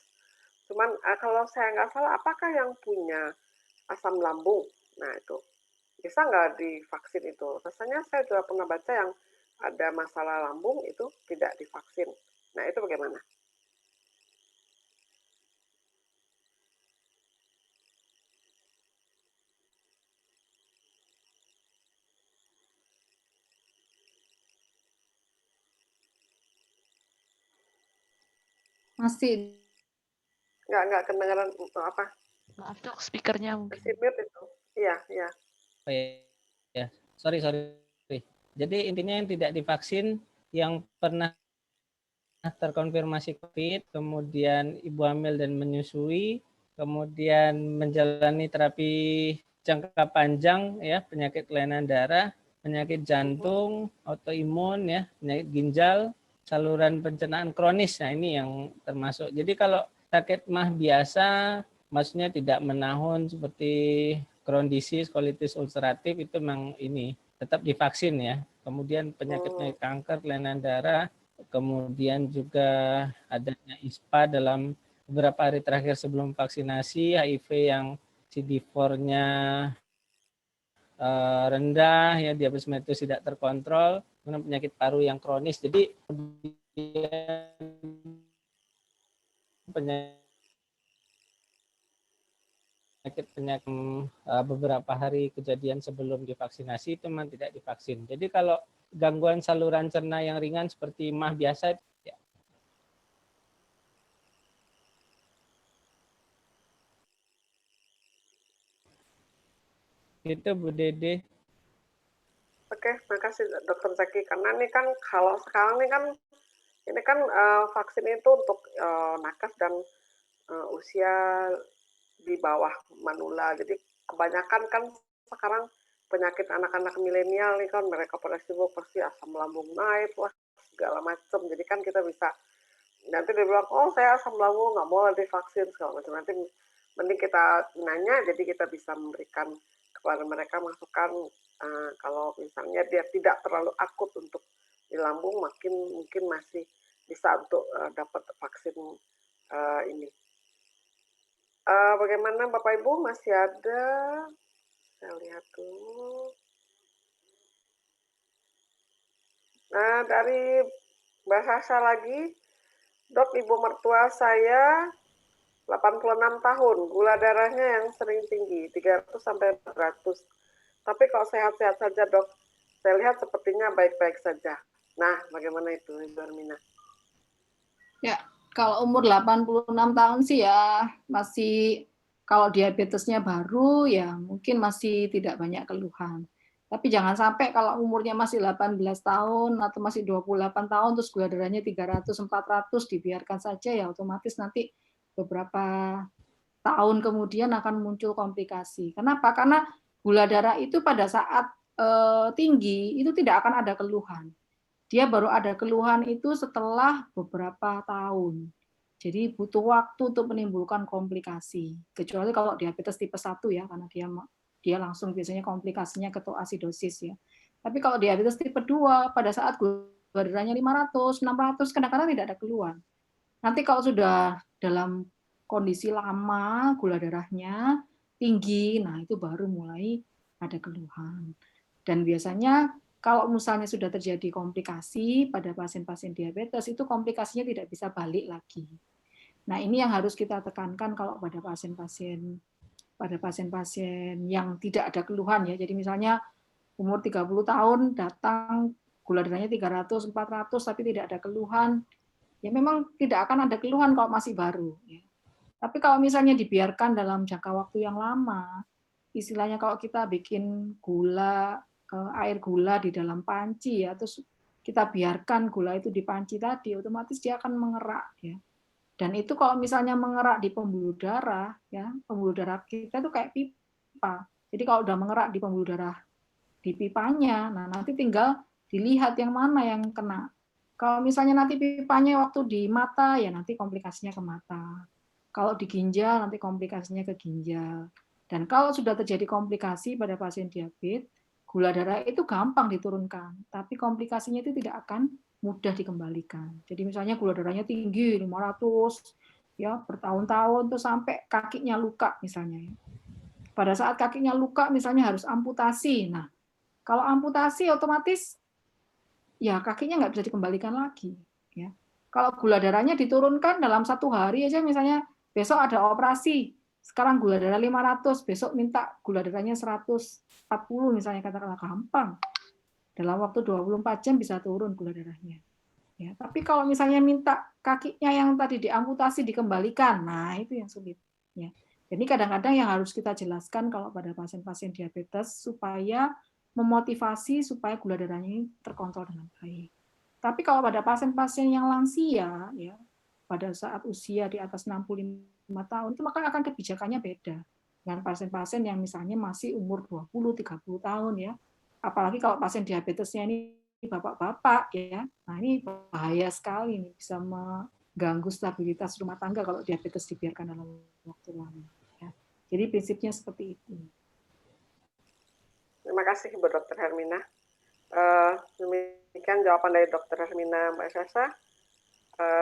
Cuman kalau saya nggak salah, apakah yang punya asam lambung? Nah itu bisa nggak divaksin itu? Rasanya saya juga pernah baca yang ada masalah lambung itu tidak divaksin. Nah itu bagaimana? Masih. Nggak kedengaran apa? Maaf dok, speakernya mungkin. Mute itu. Iya. Oh ya. Sorry. Jadi intinya yang tidak divaksin yang pernah terkonfirmasi COVID, kemudian ibu hamil dan menyusui, kemudian menjalani terapi jangka panjang ya, penyakit kelainan darah, penyakit jantung, autoimun ya, penyakit ginjal, saluran pencernaan kronis. Nah, ini yang termasuk. Jadi kalau sakit mah biasa, maksudnya tidak menahun seperti Crohn disease, colitis ulceratif itu memang ini tetap divaksin ya. Kemudian penyakit kanker, kelainan darah, kemudian juga adanya ISPA dalam beberapa hari terakhir sebelum vaksinasi, HIV yang CD4-nya rendah, ya diabetes mellitus tidak terkontrol, kemudian penyakit paru yang kronis. Jadi kemudian penyakit beberapa hari kejadian sebelum divaksinasi itu memang tidak divaksin. Jadi kalau gangguan saluran cerna yang ringan seperti MAH biasa ya. Itu Bu Dede. Oke, makasih Dokter Zaki. Karena ini kan kalau sekarang ini kan vaksin itu untuk nakes dan usia di bawah manula. Jadi kebanyakan kan sekarang penyakit anak-anak milenial nih kan mereka pada sibuk pasti asam lambung naik lah segala macam. Jadi kan kita bisa nanti dia bilang oh saya asam lambung nggak boleh divaksin segala macam. Nanti mending kita nanya jadi kita bisa memberikan kepada mereka masukan kalau misalnya dia tidak terlalu akut untuk di lambung mungkin masih bisa untuk dapat vaksin ini. Bagaimana Bapak Ibu masih ada? Saya lihat dulu. Nah dari bahasa lagi, Dok, ibu mertua saya 86 tahun, gula darahnya yang sering tinggi, 300 sampai 400. Tapi kalau sehat-sehat saja, Dok, saya lihat sepertinya baik-baik saja. Nah, bagaimana itu, Ibu Hermina? Ya, kalau umur 86 tahun sih ya masih, kalau diabetesnya baru ya mungkin masih tidak banyak keluhan. Tapi jangan sampai kalau umurnya masih 18 tahun atau masih 28 tahun terus gula darahnya 300 400 dibiarkan saja ya otomatis nanti beberapa tahun kemudian akan muncul komplikasi. Kenapa? Karena gula darah itu pada saat tinggi itu tidak akan ada keluhan. Dia baru ada keluhan itu setelah beberapa tahun. Jadi butuh waktu untuk menimbulkan komplikasi. Kecuali kalau diabetes tipe 1 ya, karena dia langsung biasanya komplikasinya ketoasidosis ya. Tapi kalau diabetes tipe 2 pada saat gula darahnya 500, 600 kadang-kadang tidak ada keluhan. Nanti kalau sudah dalam kondisi lama gula darahnya tinggi, nah itu baru mulai ada keluhan. Dan biasanya kalau misalnya sudah terjadi komplikasi pada pasien-pasien diabetes, itu komplikasinya tidak bisa balik lagi. Nah, ini yang harus kita tekankan kalau pada pasien-pasien yang tidak ada keluhan ya. Jadi misalnya umur 30 tahun datang gula darahnya 300, 400 tapi tidak ada keluhan, ya memang tidak akan ada keluhan kalau masih baru. Ya. Tapi kalau misalnya dibiarkan dalam jangka waktu yang lama, istilahnya kalau kita bikin air gula di dalam panci ya, terus kita biarkan gula itu di panci tadi, otomatis dia akan mengerak ya. Dan itu kalau misalnya mengerak di pembuluh darah ya, pembuluh darah kita itu kayak pipa. Jadi kalau udah mengerak di pembuluh darah di pipanya, nah nanti tinggal dilihat yang mana yang kena. Kalau misalnya nanti pipanya waktu di mata, ya nanti komplikasinya ke mata. Kalau di ginjal, nanti komplikasinya ke ginjal. Dan kalau sudah terjadi komplikasi pada pasien diabetes, gula darah itu gampang diturunkan, tapi komplikasinya itu tidak akan mudah dikembalikan. Jadi misalnya gula darahnya tinggi, 500, ya bertahun-tahun, terus sampai kakinya luka misalnya. Pada saat kakinya luka, misalnya harus amputasi. Nah, kalau amputasi otomatis ya kakinya nggak bisa dikembalikan lagi. Ya. Kalau gula darahnya diturunkan dalam 1 hari aja, misalnya besok ada operasi, sekarang gula darah 500, besok minta gula darahnya 140 misalnya, katakanlah, gampang. Dalam waktu 24 jam bisa turun gula darahnya. Ya, tapi kalau misalnya minta kakinya yang tadi diamputasi dikembalikan, nah itu yang sulit. Ya. Jadi kadang-kadang yang harus kita jelaskan kalau pada pasien-pasien diabetes supaya memotivasi supaya gula darahnya terkontrol dengan baik. Tapi kalau pada pasien-pasien yang lansia, ya, pada saat usia di atas 65 tahun, itu maka akan kebijakannya beda dengan pasien-pasien yang misalnya masih umur 20-30 tahun ya. Apalagi kalau pasien diabetesnya ini bapak-bapak ya. Nah, ini bahaya sekali nih, bisa mengganggu stabilitas rumah tangga kalau diabetes dibiarkan dalam waktu lama ya. Jadi prinsipnya seperti itu. Terima kasih Bu Dr. Hermina. Demikian jawaban dari Dr. Hermina, Mbak Sasa.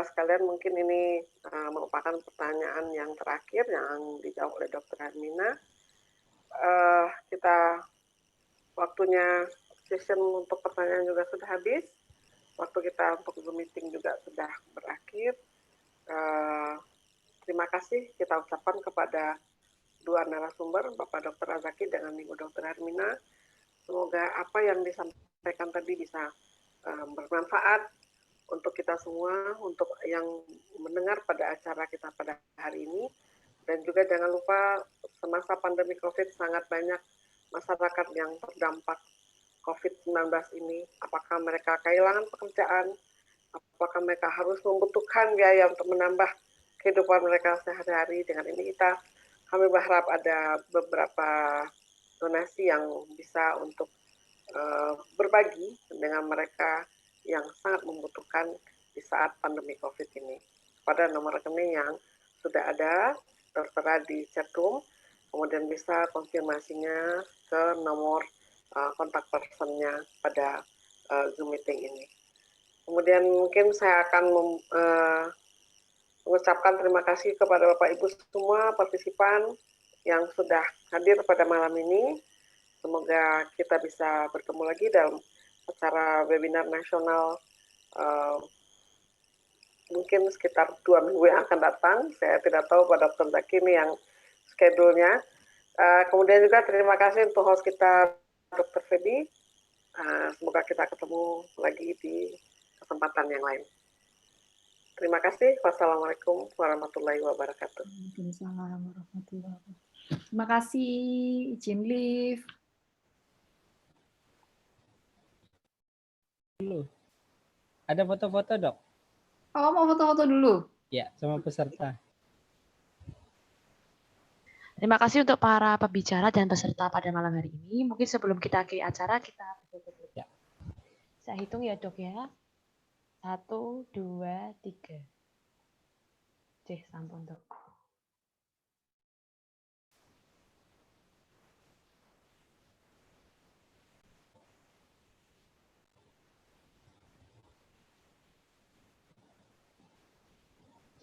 Sekalian mungkin ini merupakan pertanyaan yang terakhir yang dijawab oleh Dr. Hermina. Kita waktunya session untuk pertanyaan juga sudah habis. Waktu kita untuk Zoom meeting juga sudah berakhir. terima kasih kita ucapkan kepada dua narasumber, Bapak Dr. Azaki dengan Ibu Dr. Hermina. Semoga apa yang disampaikan tadi bisa bermanfaat untuk kita semua, untuk yang mendengar pada acara kita pada hari ini. Dan juga jangan lupa semasa pandemi COVID sangat banyak masyarakat yang terdampak COVID-19 ini. Apakah mereka kehilangan pekerjaan, apakah mereka harus membutuhkan biaya untuk menambah kehidupan mereka sehari-hari. Dengan ini kami berharap ada beberapa donasi yang bisa untuk berbagi dengan mereka yang sangat membutuhkan di saat pandemi COVID ini. Pada nomor rekening yang sudah ada, tertera di chatroom, kemudian bisa konfirmasinya ke nomor kontak personnya pada Zoom meeting ini. Kemudian mungkin saya akan mengucapkan terima kasih kepada Bapak Ibu semua partisipan yang sudah hadir pada malam ini. Semoga kita bisa bertemu lagi dalam acara webinar nasional mungkin sekitar 2 minggu yang akan datang. Saya tidak tahu pada Dr. Zaki ini yang schedule-nya. Kemudian juga terima kasih untuk host kita Dr. Feby. Semoga kita ketemu lagi di kesempatan yang lain. Terima kasih. Wassalamualaikum warahmatullahi wabarakatuh. Waalaikumsalam warahmatullahi wabarakatuh. Terima kasih, izin live. Dulu. Ada foto-foto, Dok? Oh, mau foto-foto dulu? Ya, sama peserta. Terima kasih untuk para pembicara dan peserta pada malam hari ini. Mungkin sebelum kita akhiri acara, kita Ya. Saya hitung ya, Dok ya. 1, 2, 3. Sampun, Dok.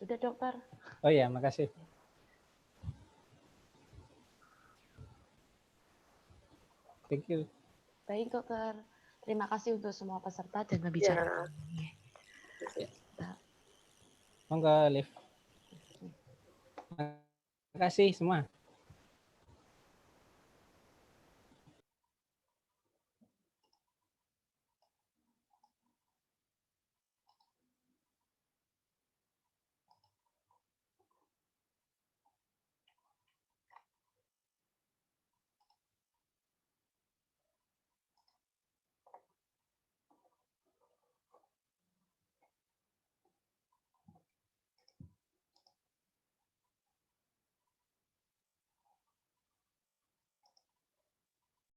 Sudah, Dokter. Oh iya, makasih. Thank you. Baik, Dokter. Terima kasih untuk semua peserta dan pembicara. Ya. Monggo, Liv. Terima kasih semua.